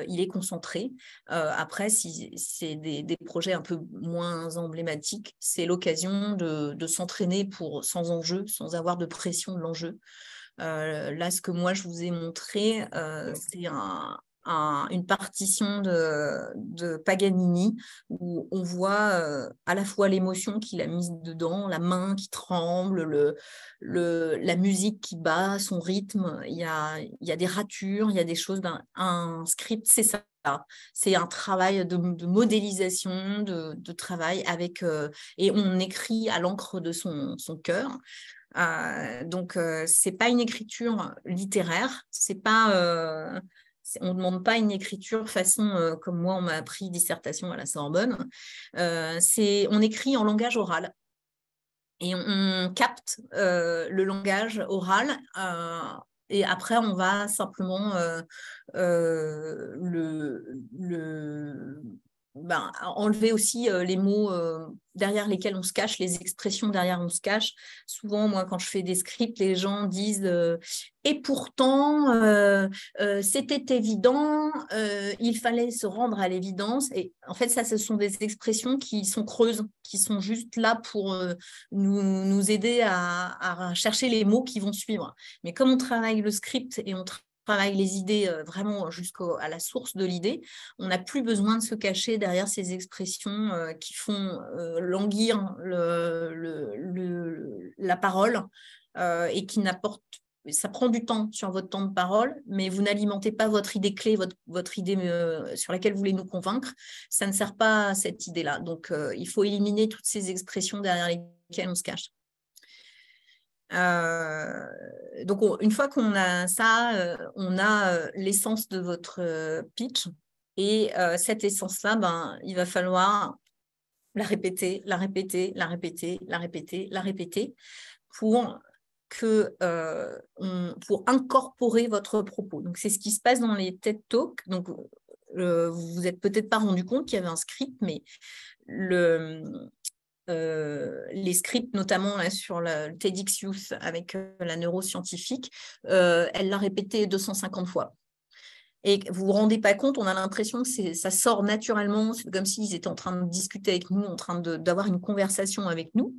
il est concentré. Après, si c'est des projets un peu moins emblématiques, c'est l'occasion de s'entraîner sans enjeu, sans avoir de pression de l'enjeu. Là, ce que moi, je vous ai montré, c'est une partition de Paganini où on voit à la fois l'émotion qu'il a mise dedans, la main qui tremble, la musique qui bat, son rythme. Il y a des ratures, il y a des choses. Un script, c'est ça. C'est un travail de modélisation, de travail avec et on écrit à l'encre de son cœur. Donc, c'est pas une écriture littéraire, c'est pas, on ne demande pas une écriture façon comme moi, on m'a appris dissertation à la Sorbonne. On écrit en langage oral et on capte le langage oral. Et après, on va simplement enlever aussi les mots derrière lesquels on se cache, les expressions derrière on se cache. Souvent, moi, quand je fais des scripts, les gens disent et pourtant, c'était évident, il fallait se rendre à l'évidence. Et en fait, ça, ce sont des expressions qui sont creuses, qui sont juste là pour nous aider à chercher les mots qui vont suivre. Mais comme on travaille le script et on travaille les idées vraiment jusqu'à la source de l'idée, on n'a plus besoin de se cacher derrière ces expressions qui font languir la parole et qui n'apportent. Ça prend du temps sur votre temps de parole, mais vous n'alimentez pas votre idée clé, votre idée sur laquelle vous voulez nous convaincre. Ça ne sert pas à cette idée-là. Donc, il faut éliminer toutes ces expressions derrière lesquelles on se cache. Donc, une fois qu'on a ça, on a l'essence de votre pitch. Et cette essence-là, il va falloir la répéter pour incorporer votre propos. Donc, c'est ce qui se passe dans les TED Talks. Donc, vous vous êtes peut-être pas rendu compte qu'il y avait un script, mais les scripts, notamment là, sur le TEDx Youth avec la neuroscientifique, elle l'a répété 250 fois. et vous vous rendez pas compte, on a l'impression que ça sort naturellement, c'est comme s'ils étaient en train de discuter avec nous, en train d'avoir une conversation avec nous.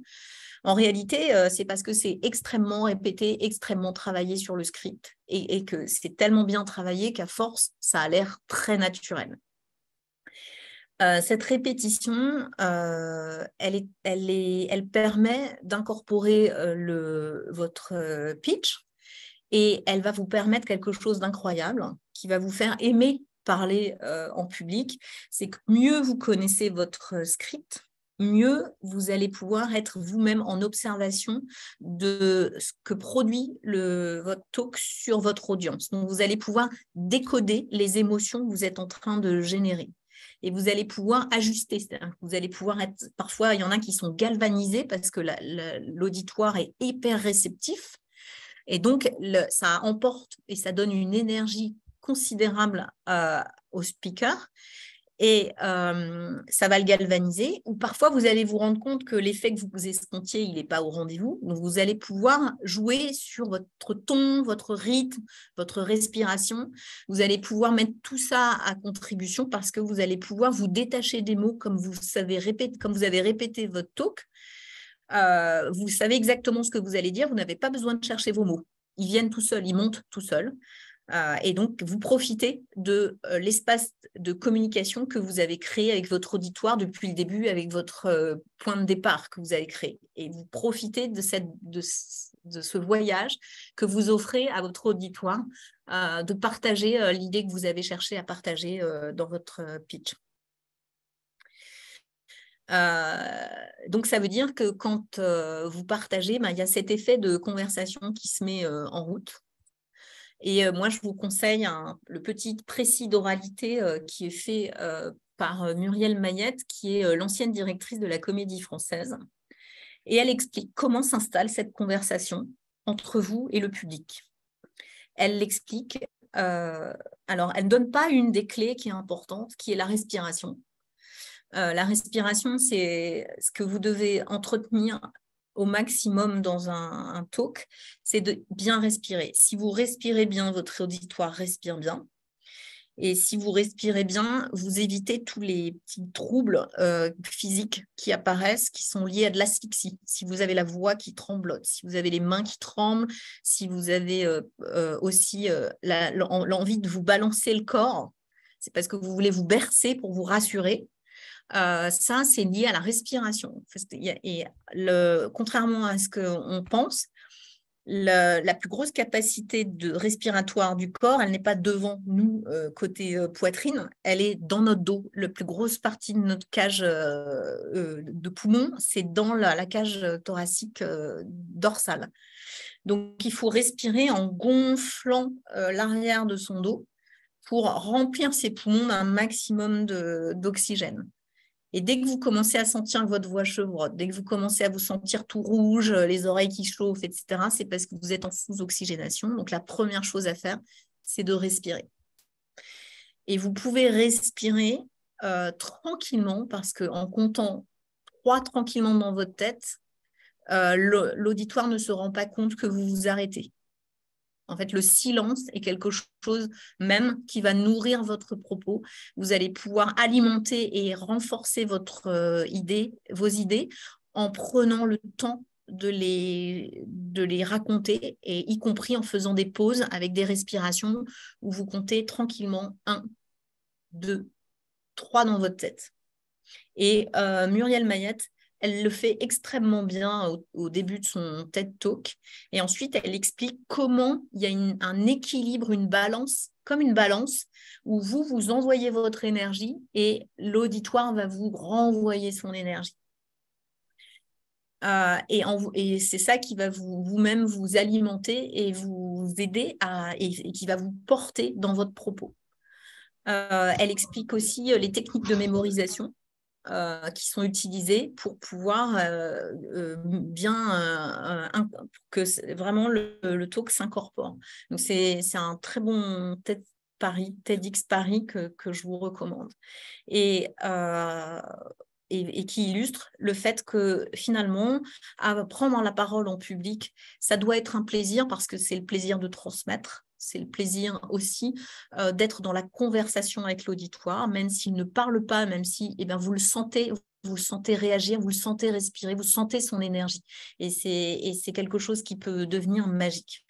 En réalité, c'est parce que c'est extrêmement répété, extrêmement travaillé sur le script et que c'est tellement bien travaillé qu'à force, ça a l'air très naturel. Cette répétition, elle permet d'incorporer votre pitch et elle va vous permettre quelque chose d'incroyable qui va vous faire aimer parler en public. C'est que mieux vous connaissez votre script, mieux vous allez pouvoir être vous-même en observation de ce que produit votre talk sur votre audience. Donc, vous allez pouvoir décoder les émotions que vous êtes en train de générer. Et vous allez pouvoir ajuster. C'est-à-dire que vous allez pouvoir être... Parfois, il y en a qui sont galvanisés parce que l'auditoire est hyper réceptif. Et donc, ça emporte et ça donne une énergie considérable au speaker. Et ça va le galvaniser. Ou parfois, vous allez vous rendre compte que l'effet que vous escomptiez, il n'est pas au rendez-vous. Donc, vous allez pouvoir jouer sur votre ton, votre rythme, votre respiration. Vous allez pouvoir mettre tout ça à contribution parce que vous allez pouvoir vous détacher des mots comme vous avez répété votre talk. Vous savez exactement ce que vous allez dire. Vous n'avez pas besoin de chercher vos mots. Ils viennent tout seuls, ils montent tout seuls. Et donc, vous profitez de l'espace de communication que vous avez créé avec votre auditoire depuis le début, avec votre point de départ que vous avez créé. Et vous profitez de ce voyage que vous offrez à votre auditoire, de partager l'idée que vous avez cherché à partager dans votre pitch. Donc, ça veut dire que quand vous partagez, il y a cet effet de conversation qui se met en route. Et moi, je vous conseille le petit précis d'oralité qui est fait par Muriel Mayette, qui est l'ancienne directrice de la Comédie Française. Et elle explique comment s'installe cette conversation entre vous et le public. Elle l'explique. Alors, elle ne donne pas une des clés qui est importante, qui est la respiration. La respiration, c'est ce que vous devez entretenir au maximum dans un talk, c'est de bien respirer. Si vous respirez bien, votre auditoire respire bien. Et si vous respirez bien, vous évitez tous les petits troubles physiques qui apparaissent, qui sont liés à de l'asphyxie. Si vous avez la voix qui tremblote, si vous avez les mains qui tremblent, si vous avez aussi l'envie de vous balancer le corps, c'est parce que vous voulez vous bercer pour vous rassurer. Ça, c'est lié à la respiration. Et contrairement à ce qu'on pense, la plus grosse capacité respiratoire du corps, elle n'est pas devant nous, côté poitrine, elle est dans notre dos. La plus grosse partie de notre cage de poumon, c'est dans la cage thoracique dorsale. Donc, il faut respirer en gonflant l'arrière de son dos pour remplir ses poumons d'un maximum d'oxygène. Et dès que vous commencez à sentir que votre voix chevrotte, dès que vous commencez à vous sentir tout rouge, les oreilles qui chauffent, etc., c'est parce que vous êtes en sous-oxygénation. Donc, la première chose à faire, c'est de respirer. Et vous pouvez respirer tranquillement parce qu'en comptant 3 tranquillement dans votre tête, l'auditoire ne se rend pas compte que vous vous arrêtez. En fait, le silence est quelque chose même qui va nourrir votre propos. Vous allez pouvoir alimenter et renforcer vos idées en prenant le temps de les raconter, et y compris en faisant des pauses avec des respirations où vous comptez tranquillement 1, 2, 3 dans votre tête. Et Muriel Mayette, elle le fait extrêmement bien au début de son TED Talk. Et ensuite, elle explique comment il y a un équilibre, une balance, comme une balance, où vous envoyez votre énergie et l'auditoire va vous renvoyer son énergie. Et c'est ça qui va vous-même vous alimenter et vous aider et qui va vous porter dans votre propos. Elle explique aussi les techniques de mémorisation qui sont utilisées pour pouvoir pour que vraiment le talk s'incorpore. Donc, c'est un très bon TEDx Paris que je vous recommande. Et qui illustre le fait que finalement, prendre la parole en public, ça doit être un plaisir parce que c'est le plaisir de transmettre. c'est le plaisir aussi d'être dans la conversation avec l'auditoire, même s'il ne parle pas, même si vous le sentez réagir, vous le sentez respirer, vous sentez son énergie. Et c'est quelque chose qui peut devenir magique.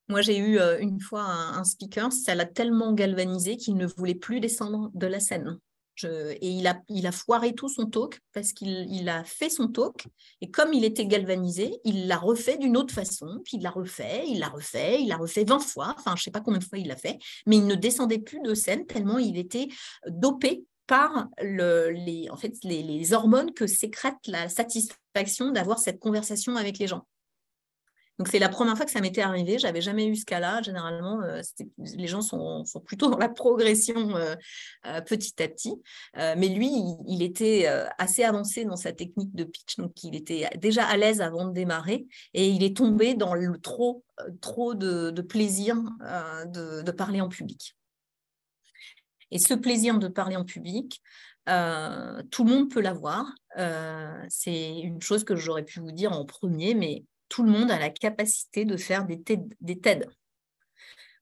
Moi, j'ai eu une fois un speaker, ça l'a tellement galvanisé qu'il ne voulait plus descendre de la scène. Et il a foiré tout son talk parce qu'il a fait son talk et comme il était galvanisé, il l'a refait d'une autre façon, puis il l'a refait 20 fois, enfin je ne sais pas combien de fois il l'a fait, mais il ne descendait plus de scène tellement il était dopé par les hormones que sécrète la satisfaction d'avoir cette conversation avec les gens. Donc, c'est la première fois que ça m'était arrivé. Je n'avais jamais eu ce cas-là. Généralement, les gens sont plutôt dans la progression petit à petit. Mais lui, il était assez avancé dans sa technique de pitch. Donc, il était déjà à l'aise avant de démarrer. Et il est tombé dans le trop de plaisir de parler en public. Et ce plaisir de parler en public, tout le monde peut l'avoir. C'est une chose que j'aurais pu vous dire en premier, mais tout le monde a la capacité de faire des TED.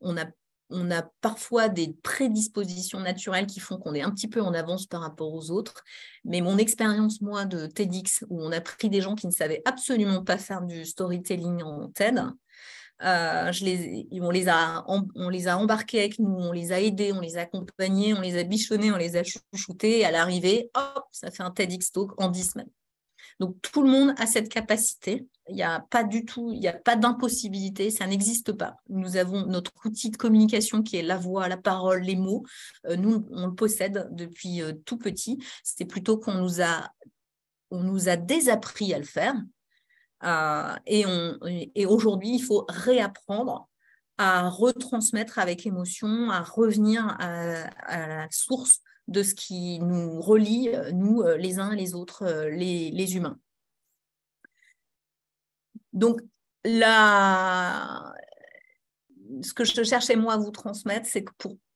On a parfois des prédispositions naturelles qui font qu'on est un petit peu en avance par rapport aux autres. Mais mon expérience, moi, de TEDx, où on a pris des gens qui ne savaient absolument pas faire du storytelling en TED, on les a embarqués avec nous, on les a aidés, on les a accompagnés, on les a bichonnés, on les a chouchoutés. Et à l'arrivée, hop, ça fait un TEDx Talk en 10 semaines. Donc, tout le monde a cette capacité. Il n'y a pas d'impossibilité, ça n'existe pas. Nous avons notre outil de communication qui est la voix, la parole, les mots. Nous, on le possède depuis tout petit. C'est plutôt qu'on nous a désappris à le faire. Et aujourd'hui, il faut réapprendre à retransmettre avec émotion, à revenir à la source de ce qui nous relie, nous, les uns et les autres, les humains. Donc, ce que je cherchais, moi, à vous transmettre, c'est que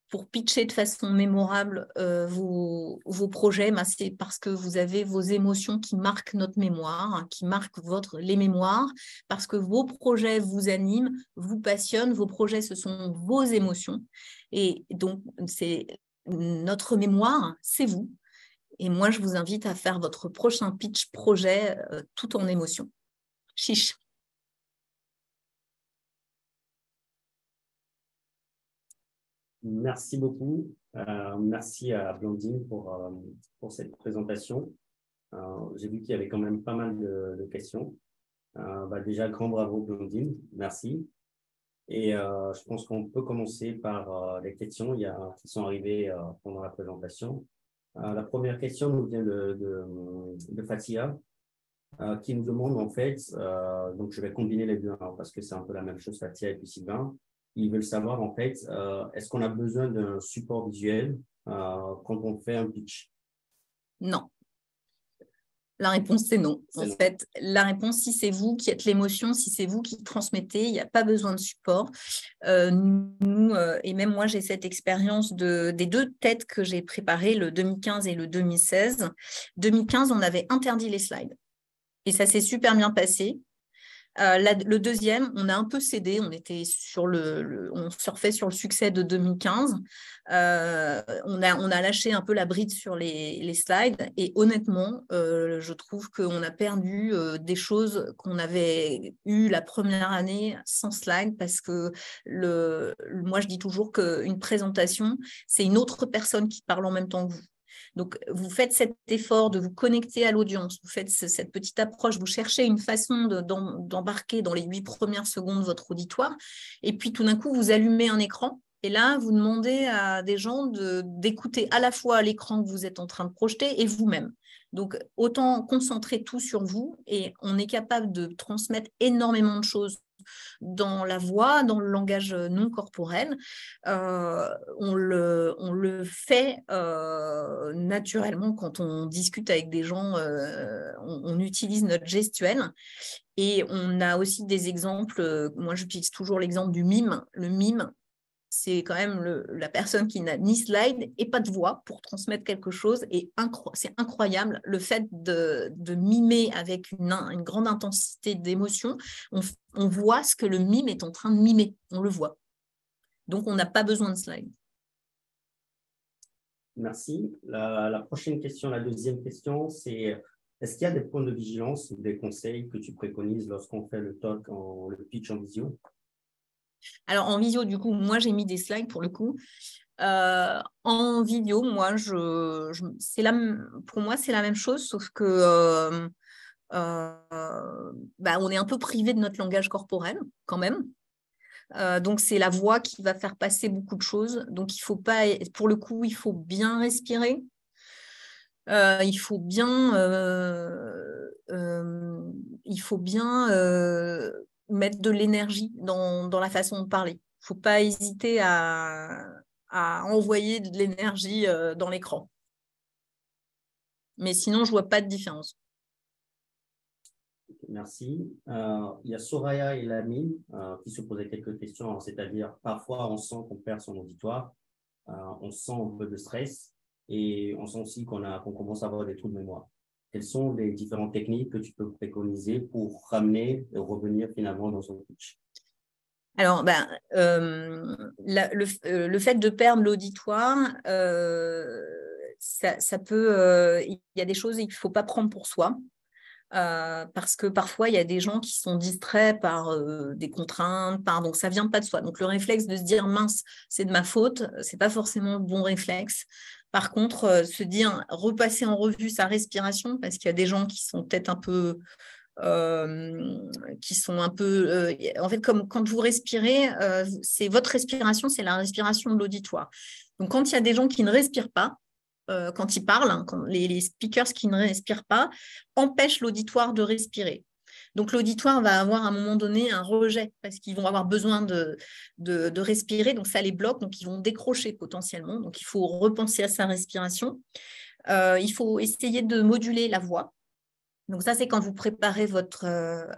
pour pitcher de façon mémorable vos projets, c'est parce que vous avez vos émotions qui marquent notre mémoire, hein, qui marquent les mémoires, parce que vos projets vous animent, vous passionnent, vos projets, ce sont vos émotions. Et donc, notre mémoire, c'est vous. Et moi, je vous invite à faire votre prochain pitch projet tout en émotion. Chiche. Merci beaucoup. Merci à Blandine pour cette présentation. J'ai vu qu'il y avait quand même pas mal de questions. Déjà, grand bravo Blandine, merci. Et je pense qu'on peut commencer par les questions qui sont arrivées pendant la présentation. La première question nous vient de Fatia, qui nous demande en fait, donc je vais combiner les deux parce que c'est un peu la même chose, Fatia et puis Sylvain. Ils veulent savoir en fait, est-ce qu'on a besoin d'un support visuel quand on fait un pitch? Non. La réponse, c'est non. En fait, la réponse, si c'est vous qui êtes l'émotion, si c'est vous qui transmettez, il n'y a pas besoin de support. Nous, et même moi, j'ai cette expérience des deux TED que j'ai préparés, le 2015 et le 2016. 2015, on avait interdit les slides. Et ça s'est super bien passé. Le deuxième, on a un peu cédé, on surfait sur le succès de 2015. On a lâché un peu la bride sur les slides et honnêtement, je trouve qu'on a perdu des choses qu'on avait eues la première année sans slide parce que moi, je dis toujours qu'une présentation, c'est une autre personne qui parle en même temps que vous. Donc, vous faites cet effort de vous connecter à l'audience, vous faites cette petite approche, vous cherchez une façon d'embarquer dans les 8 premières secondes votre auditoire, et puis tout d'un coup, vous allumez un écran, et là, vous demandez à des gens d'écouter à la fois l'écran que vous êtes en train de projeter et vous-même. Donc, autant concentrer tout sur vous, et on est capable de transmettre énormément de choses dans la voix, dans le langage non corporel. On le fait naturellement quand on discute avec des gens, on utilise notre gestuelle. Et on a aussi des exemples, moi j'utilise toujours l'exemple du mime. Le mime, c'est quand même la personne qui n'a ni slide et pas de voix pour transmettre quelque chose. Et c'est incroyable le fait de mimer avec une grande intensité d'émotion. On voit ce que le mime est en train de mimer, on le voit. Donc, on n'a pas besoin de slide. Merci. La prochaine question, la deuxième question, c'est est-ce qu'il y a des points de vigilance ou des conseils que tu préconises lorsqu'on fait le talk, le pitch en visio? Alors, en visio, du coup, moi, j'ai mis des slides pour le coup. En vidéo, moi, pour moi, c'est la même chose, sauf que on est un peu privé de notre langage corporel quand même. Donc, c'est la voix qui va faire passer beaucoup de choses. Donc, il faut pas, pour le coup, il faut bien respirer. Il faut bien mettre de l'énergie dans la façon de parler. Il ne faut pas hésiter à envoyer de l'énergie dans l'écran. Mais sinon, je ne vois pas de différence. Merci. Il y a Soraya et Lamine qui se posaient quelques questions, c'est-à-dire parfois on sent qu'on perd son auditoire, on sent un peu de stress et on sent aussi qu'on commence à avoir des trous de mémoire. Quelles sont les différentes techniques que tu peux préconiser pour ramener et revenir finalement dans son pitch? Alors, le fait de perdre l'auditoire, ça peut. Il y a des choses qu'il ne faut pas prendre pour soi. Parce que parfois, il y a des gens qui sont distraits par des contraintes, donc ça ne vient pas de soi. Donc, le réflexe de se dire « mince, c'est de ma faute », ce n'est pas forcément le bon réflexe. Par contre, se dire, repasser en revue sa respiration, parce qu'il y a des gens qui sont peut-être un peu… en fait, comme quand vous respirez, c'est votre respiration, c'est la respiration de l'auditoire. Donc, quand il y a des gens qui ne respirent pas, quand ils parlent, quand les speakers qui ne respirent pas empêchent l'auditoire de respirer. Donc, l'auditoire va avoir à un moment donné un rejet parce qu'ils vont avoir besoin de respirer. Donc, ça les bloque. Donc, ils vont décrocher potentiellement. Donc, il faut repenser à sa respiration. Il faut essayer de moduler la voix. Donc, ça, c'est quand vous préparez votre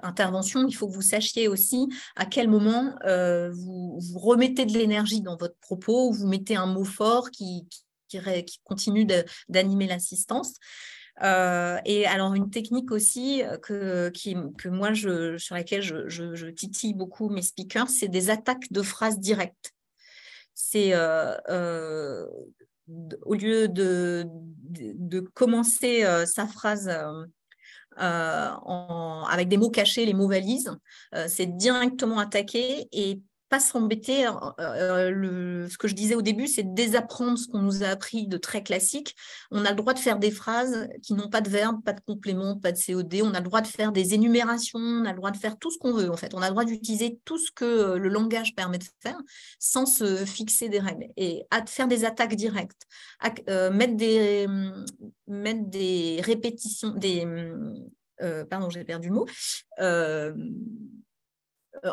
intervention. Il faut que vous sachiez aussi à quel moment vous remettez de l'énergie dans votre propos ou vous mettez un mot fort qui continue d'animer l'assistance. Et alors, une technique aussi que moi, sur laquelle je titille beaucoup mes speakers, c'est des attaques de phrases directes. C'est au lieu de commencer sa phrase avec des mots cachés, les mots valises, c'est directement attaquer et pas s'embêter. Ce que je disais au début, c'est de désapprendre ce qu'on nous a appris de très classique. On a le droit de faire des phrases qui n'ont pas de verbe, pas de complément, pas de COD. On a le droit de faire des énumérations, on a le droit de faire tout ce qu'on veut. En fait, on a le droit d'utiliser tout ce que le langage permet de faire sans se fixer des règles et faire des attaques directes, mettre des répétitions, pardon, j'ai perdu le mot.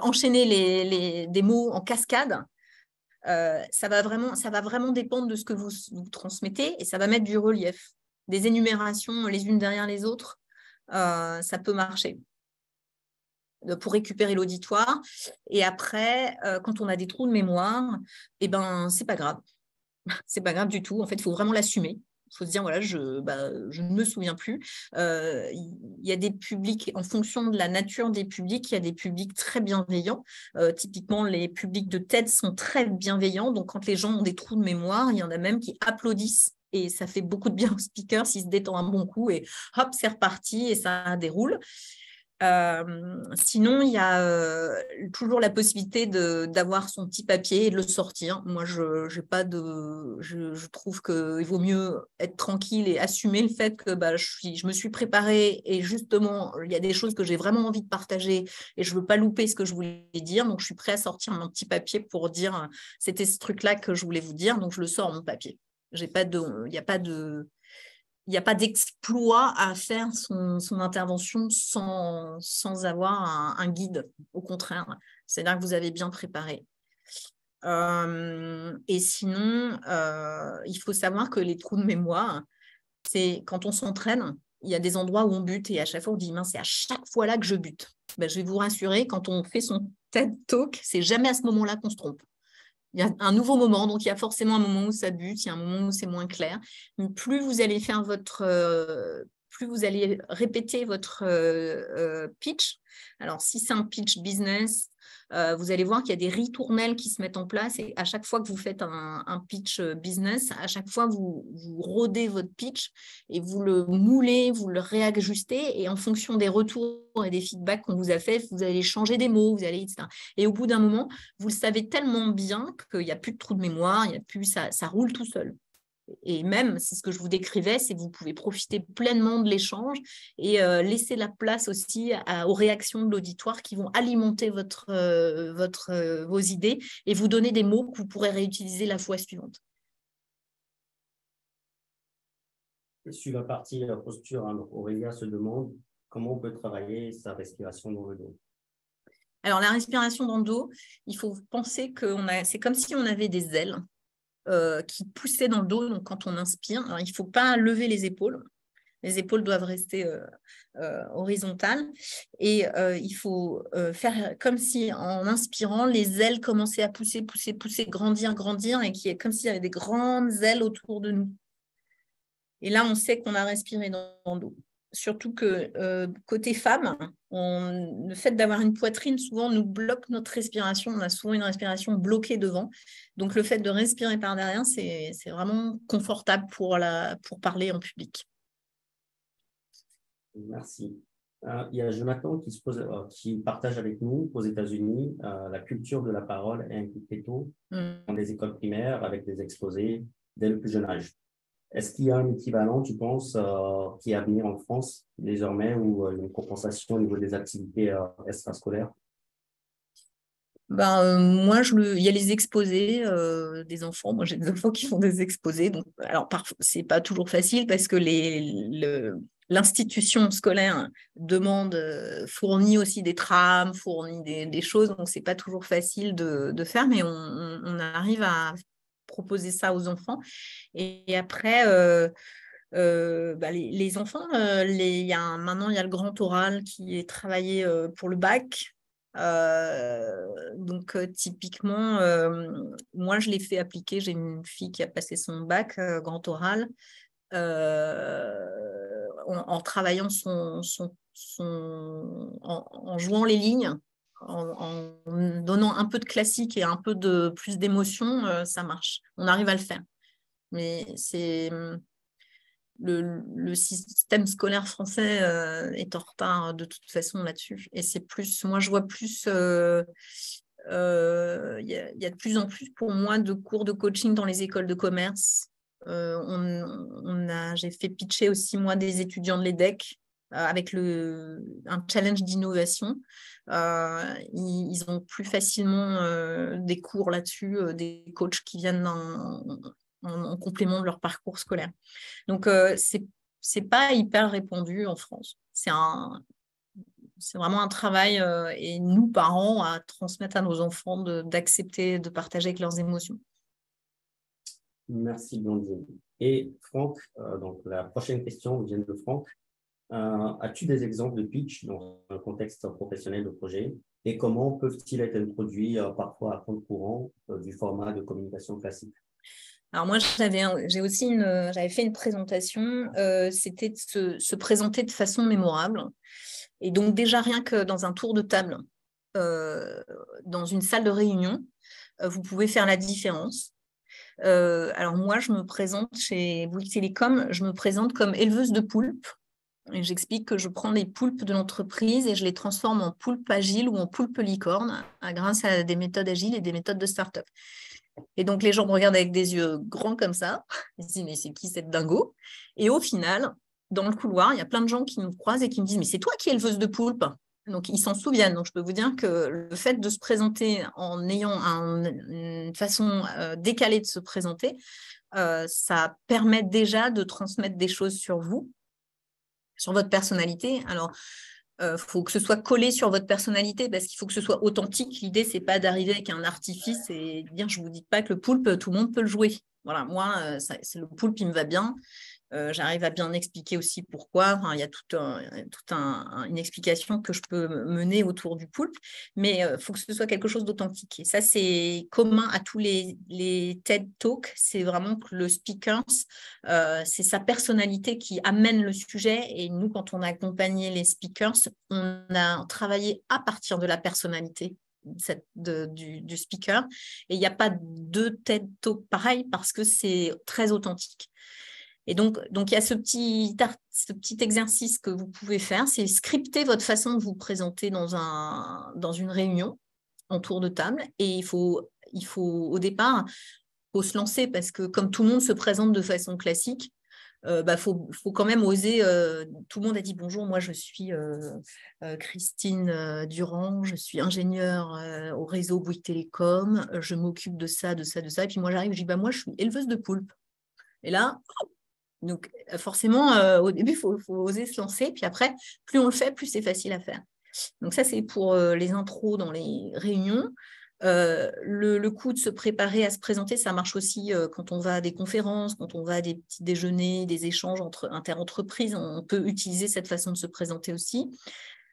Enchaîner des mots en cascade, ça va vraiment dépendre de ce que vous transmettez et ça va mettre du relief. Des énumérations les unes derrière les autres, ça peut marcher pour récupérer l'auditoire. Et après, quand on a des trous de mémoire, c'est pas grave. C'est pas grave du tout. En fait, il faut vraiment l'assumer. Il faut se dire, voilà, je ne me souviens plus. Il y a des publics, en fonction de la nature des publics, il y a des publics très bienveillants. Typiquement, les publics de TED sont très bienveillants. Donc, quand les gens ont des trous de mémoire, il y en a même qui applaudissent. Et ça fait beaucoup de bien aux speakers s'ils se détendent un bon coup et hop, c'est reparti et ça déroule. Sinon, il y a toujours la possibilité d'avoir son petit papier et de le sortir. Moi, je trouve qu'il vaut mieux être tranquille et assumer le fait que je me suis préparée et justement, il y a des choses que j'ai vraiment envie de partager et je ne veux pas louper ce que je voulais dire. Donc, je suis prête à sortir mon petit papier pour dire c'était ce truc-là que je voulais vous dire. Donc, je le sors, mon papier. Il n'y a pas d'exploit à faire son intervention sans avoir un guide. Au contraire, c'est là que vous avez bien préparé. Et sinon, il faut savoir que les trous de mémoire, c'est quand on s'entraîne, il y a des endroits où on bute et à chaque fois on dit mince, c'est à chaque fois là que je bute. Je vais vous rassurer, quand on fait son TED Talk, c'est jamais à ce moment-là qu'on se trompe. Il y a un nouveau moment, donc il y a forcément un moment où ça bute, il y a un moment où c'est moins clair. Mais plus vous allez faire plus vous allez répéter votre pitch. Alors, si c'est un pitch business, vous allez voir qu'il y a des ritournelles qui se mettent en place et à chaque fois que vous faites un pitch business, à chaque fois, vous rodez votre pitch et vous le moulez, vous le réajustez et en fonction des retours et des feedbacks qu'on vous a fait, vous allez changer des mots, vous allez, etc. Et au bout d'un moment, vous le savez tellement bien qu'il n'y a plus de trou de mémoire, il y a plus, ça roule tout seul. Et même, c'est ce que je vous décrivais, c'est que vous pouvez profiter pleinement de l'échange et laisser la place aussi aux réactions de l'auditoire qui vont alimenter vos idées et vous donner des mots que vous pourrez réutiliser la fois suivante. Et sur la partie posture, hein, Aurélia se demande comment on peut travailler sa respiration dans le dos. Alors, la respiration dans le dos, il faut penser que c'est comme si on avait des ailes qui poussaient dans le dos. Donc, quand on inspire, alors, il ne faut pas lever les épaules. Les épaules doivent rester horizontales. Et il faut faire comme si, en inspirant, les ailes commençaient à pousser, pousser, pousser, grandir, grandir, et qui est comme s'il y avait des grandes ailes autour de nous. Et là, on sait qu'on a respiré dans le dos. Surtout que côté femme, le fait d'avoir une poitrine souvent nous bloque notre respiration. On a souvent une respiration bloquée devant. Donc, le fait de respirer par derrière, c'est vraiment confortable pour parler en public. Merci. Il y a Jonathan qui partage avec nous qu'aux États-Unis, la culture de la parole est impliquée tôt dans les écoles primaires avec des exposés dès le plus jeune âge. Est-ce qu'il y a un équivalent, tu penses, qui est à venir en France désormais ou une compensation au niveau des activités extrascolaires? Moi, il y a les exposés des enfants. Moi, j'ai des enfants qui font des exposés. Donc, alors, parfois, c'est pas toujours facile parce que l'institution scolaire fournit aussi des trames, fournit des choses. Donc, c'est pas toujours facile de faire, mais on arrive à proposer ça aux enfants. Et après, les enfants, maintenant, il y a le grand oral qui est travaillé pour le bac. Donc, typiquement, moi, je l'ai fait appliquer. J'ai une fille qui a passé son bac grand oral en travaillant en jouant les lignes. En donnant un peu de classique et un peu de plus d'émotion, ça marche. On arrive à le faire. Mais c'est le système scolaire français est en retard de toute façon là-dessus. Et c'est plus, moi je vois plus, il y a de plus en plus pour moi de cours de coaching dans les écoles de commerce. J'ai fait pitcher aussi moi des étudiants de l'EDEC avec un challenge d'innovation. Ils ont plus facilement des cours là-dessus, des coachs qui viennent en complément de leur parcours scolaire. Donc, c'est pas hyper répandu en France. C'est vraiment un travail, et nous, parents, à transmettre à nos enfants d'accepter, de partager avec leurs émotions. Merci, Blandine. Et Franck, donc la prochaine question vient de Franck. As-tu des exemples de pitch dans un contexte professionnel de projet et comment peuvent-ils être introduits parfois à compte courant du format de communication classique? Alors moi, j'avais fait une présentation, c'était de se présenter de façon mémorable. Et donc déjà, rien que dans un tour de table, dans une salle de réunion, vous pouvez faire la différence. Alors moi, je me présente chez Bouygues Télécom, je me présente comme éleveuse de poulpes. Et j'explique que je prends les poulpes de l'entreprise et je les transforme en poulpes agiles ou en poulpes licornes grâce à des méthodes agiles et des méthodes de start-up. Et donc, les gens me regardent avec des yeux grands comme ça. Ils se disent, mais c'est qui cette dingo? Et au final, dans le couloir, il y a plein de gens qui nous croisent et qui me disent, mais c'est toi qui es éleveuse de poulpes? Donc, ils s'en souviennent. Donc, je peux vous dire que le fait de se présenter en ayant une façon décalée de se présenter, ça permet déjà de transmettre des choses sur vous, sur votre personnalité. Alors, faut que ce soit collé sur votre personnalité parce qu'il faut que ce soit authentique. L'idée, c'est pas d'arriver avec un artifice et de dire je vous dis pas que le poulpe, tout le monde peut le jouer. Voilà, moi, le poulpe, il me va bien. J'arrive à bien expliquer aussi pourquoi. Enfin, il y a une explication que je peux mener autour du poulpe, mais il faut que ce soit quelque chose d'authentique. Et ça, c'est commun à tous les TED Talks. C'est vraiment que le speaker, c'est sa personnalité qui amène le sujet. Et nous, quand on a accompagné les speakers, on a travaillé à partir de la personnalité du speaker. Et il n'y a pas de TED Talk pareil parce que c'est très authentique. Et donc, il y a ce petit exercice que vous pouvez faire, c'est scripter votre façon de vous présenter dans une réunion en tour de table. Et il faut au départ, faut se lancer parce que comme tout le monde se présente de façon classique, faut quand même oser. Tout le monde a dit bonjour, moi je suis Christine Durand, je suis ingénieure au réseau Bouygues Télécom, je m'occupe de ça, de ça, de ça. Et puis moi j'arrive, je dis moi je suis éleveuse de poulpes. Et là, donc forcément, au début, il faut oser se lancer. Puis après, plus on le fait, plus c'est facile à faire. Donc ça, c'est pour les intros dans les réunions. Le coup de se préparer à se présenter, ça marche aussi quand on va à des conférences, quand on va à des petits déjeuners, des échanges inter-entreprises. On peut utiliser cette façon de se présenter aussi.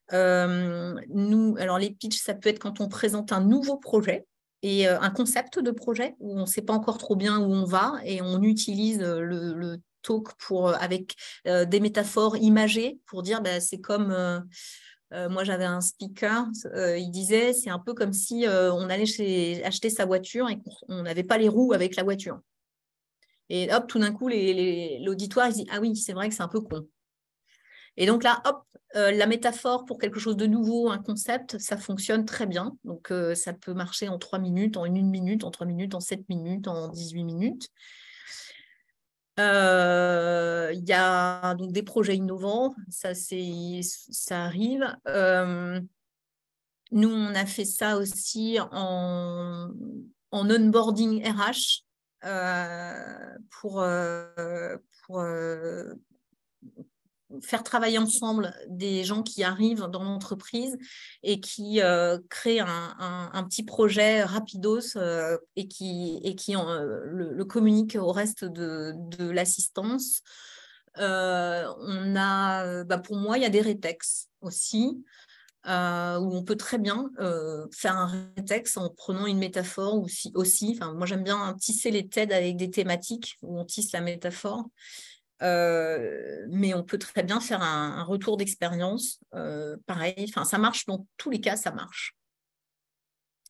Alors les pitchs, ça peut être quand on présente un nouveau projet et un concept de projet où on ne sait pas encore trop bien où on va et on utilise le talk avec des métaphores imagées pour dire c'est comme moi j'avais un speaker, il disait c'est un peu comme si on allait acheter sa voiture et qu'on n'avait pas les roues avec la voiture. Et hop, tout d'un coup, l'auditoire, il dit ah oui, c'est vrai que c'est un peu con. Et donc là, hop, la métaphore pour quelque chose de nouveau, un concept, ça fonctionne très bien. Donc, ça peut marcher en 3 minutes, en 1 minute, en 3 minutes, en 7 minutes, en 18 minutes. Il y a donc des projets innovants, ça arrive. Nous, on a fait ça aussi en onboarding RH pour faire travailler ensemble des gens qui arrivent dans l'entreprise et qui créent un petit projet rapidos et qui le communiquent au reste de l'assistance. Pour moi, il y a des rétex aussi. Où on peut très bien faire un rétex en prenant une métaphore aussi. Enfin, moi, j'aime bien tisser les TED avec des thématiques où on tisse la métaphore. Mais on peut très bien faire un retour d'expérience. Pareil, enfin, ça marche dans tous les cas, ça marche.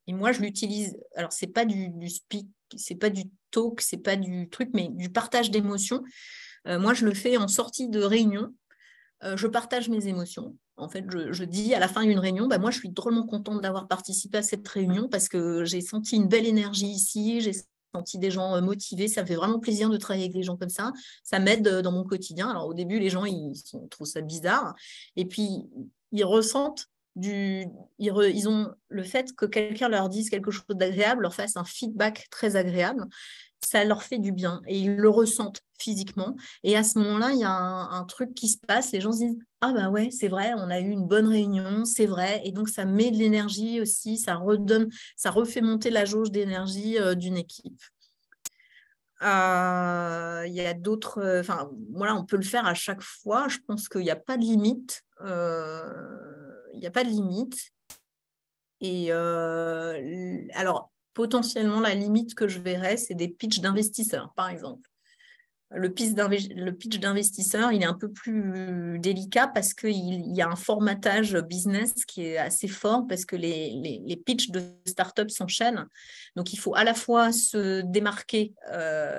Et moi, je l'utilise. Alors, c'est pas du speak, c'est pas du talk, c'est pas du truc, mais du partage d'émotions. Moi, je le fais en sortie de réunion. Je partage mes émotions. En fait, je dis à la fin d'une réunion, moi, je suis drôlement contente d'avoir participé à cette réunion parce que j'ai senti une belle énergie ici, j'ai senti des gens motivés. Ça me fait vraiment plaisir de travailler avec des gens comme ça. Ça m'aide dans mon quotidien. Alors, au début, les gens, ils trouvent ça bizarre. Et puis, ils ressentent ils ont le fait que quelqu'un leur dise quelque chose d'agréable, leur fasse un feedback très agréable. Ça leur fait du bien et ils le ressentent physiquement. Et à ce moment-là, il y a un truc qui se passe. Les gens se disent « Ah bah ouais, c'est vrai, on a eu une bonne réunion, c'est vrai. » Et donc, ça met de l'énergie aussi, ça refait monter la jauge d'énergie d'une équipe. Il y a d'autres... voilà, on peut le faire à chaque fois. Je pense qu'il n'y a pas de limite. Il n'y a pas de limite. Et alors, potentiellement, la limite que je verrais, c'est des pitchs d'investisseurs, par exemple. Le pitch d'investisseur, il est un peu plus délicat parce qu'il y a un formatage business qui est assez fort parce que les pitchs de start-up s'enchaînent. Donc, il faut à la fois se démarquer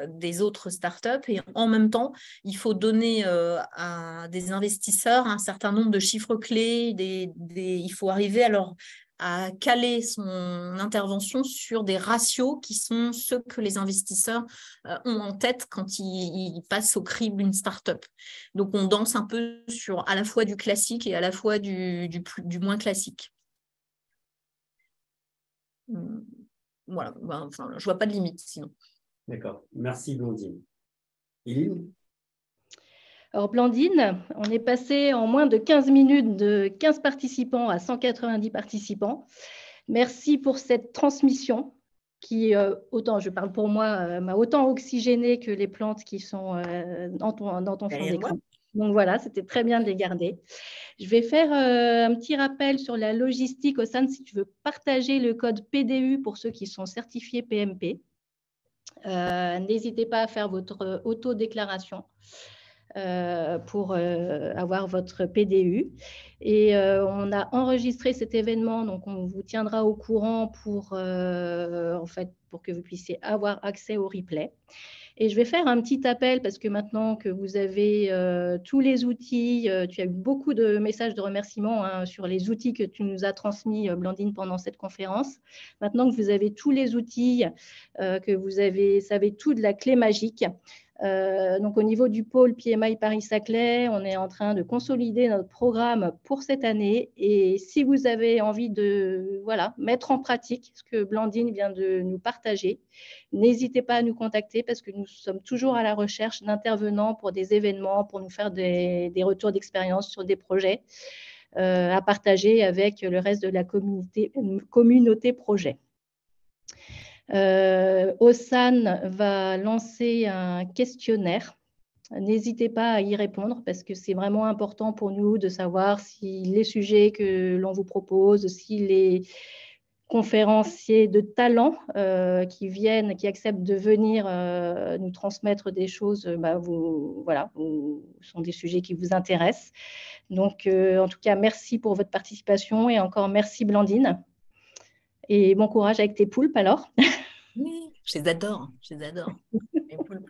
des autres start-up et en même temps, il faut donner à des investisseurs un certain nombre de chiffres clés. Il faut arriver à caler son intervention sur des ratios qui sont ceux que les investisseurs ont en tête quand ils passent au crible d'une start-up. Donc, on danse un peu sur à la fois du classique et à la fois du moins classique. Voilà, je ne vois pas de limite sinon. D'accord. Merci, Blandine. Éline ? Alors, Blandine, on est passé en moins de 15 minutes de 15 participants à 190 participants. Merci pour cette transmission. qui, autant je parle pour moi, m'a autant oxygéné que les plantes qui sont dans ton fond d'écran. Donc voilà, c'était très bien de les garder. Je vais faire un petit rappel sur la logistique au sein, si tu veux partager le code PDU pour ceux qui sont certifiés PMP. N'hésitez pas à faire votre autodéclaration pour avoir votre PDU. Et on a enregistré cet événement, donc on vous tiendra au courant pour que vous puissiez avoir accès au replay. Et je vais faire un petit appel parce que maintenant que vous avez tous les outils, tu as eu beaucoup de messages de remerciements sur les outils que tu nous as transmis, Blandine, pendant cette conférence. Maintenant que vous avez tous les outils, que vous savez tout de la clé magique, donc au niveau du pôle PMI Paris-Saclay, on est en train de consolider notre programme pour cette année. Et si vous avez envie de mettre en pratique ce que Blandine vient de nous partager, n'hésitez pas à nous contacter parce que nous sommes toujours à la recherche d'intervenants pour des événements, pour nous faire des retours d'expérience sur des projets à partager avec le reste de la communauté projet. Ossane va lancer un questionnaire. N'hésitez pas à y répondre parce que c'est vraiment important pour nous de savoir si les sujets que l'on vous propose, si les conférenciers de talent qui acceptent de venir nous transmettre des choses, sont des sujets qui vous intéressent. Donc, en tout cas, merci pour votre participation et encore merci Blandine. Et bon courage avec tes poulpes alors. Oui, je les adore, Les poulpes.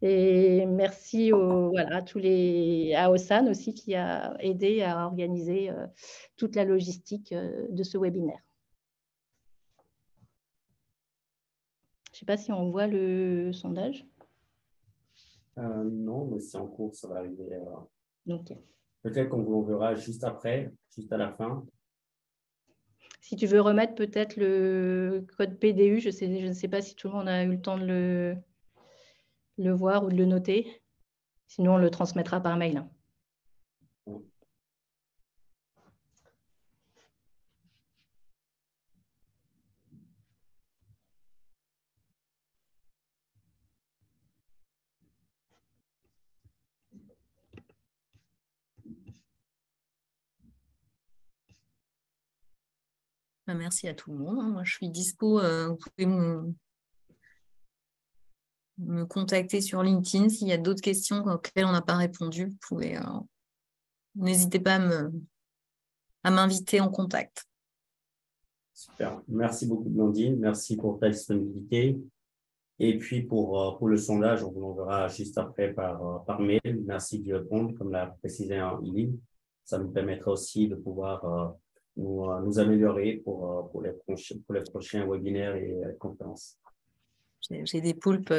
Et merci à Ossane aussi qui a aidé à organiser toute la logistique de ce webinaire. Je ne sais pas si on voit le sondage. Non, mais c'est en cours, ça va arriver. Okay. Peut-être qu'on vous verra juste après, juste à la fin. Si tu veux remettre peut-être le code PDU, je ne sais pas si tout le monde a eu le temps de le voir ou de le noter. Sinon, on le transmettra par mail. Merci à tout le monde. Moi, je suis dispo. Vous pouvez me contacter sur LinkedIn s'il y a d'autres questions auxquelles on n'a pas répondu. Vous pouvez, n'hésitez pas à m'inviter en contact. Super. Merci beaucoup, Blandine. Merci pour ta disponibilité. Et puis, pour le sondage, on vous l'enverra juste après par mail. Merci d'y répondre, comme l'a précisé Yli. Ça nous permettra aussi de pouvoir nous améliorer pour les prochains webinaires et conférences. J'ai des poulpes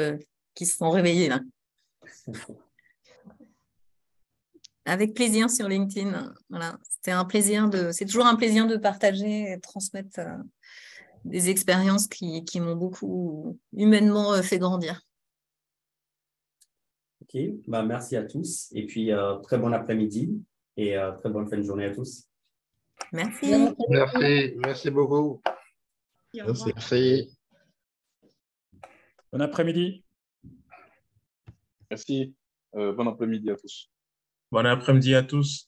qui se sont réveillés là. Avec plaisir sur LinkedIn. Voilà. C'est toujours un plaisir de partager et de transmettre des expériences qui m'ont beaucoup humainement fait grandir. OK. Merci à tous. Et puis, très bon après-midi et très bonne fin de journée à tous. Merci. Merci beaucoup. Merci. Bon après-midi. Merci. Bon après-midi à tous. Bon après-midi à tous.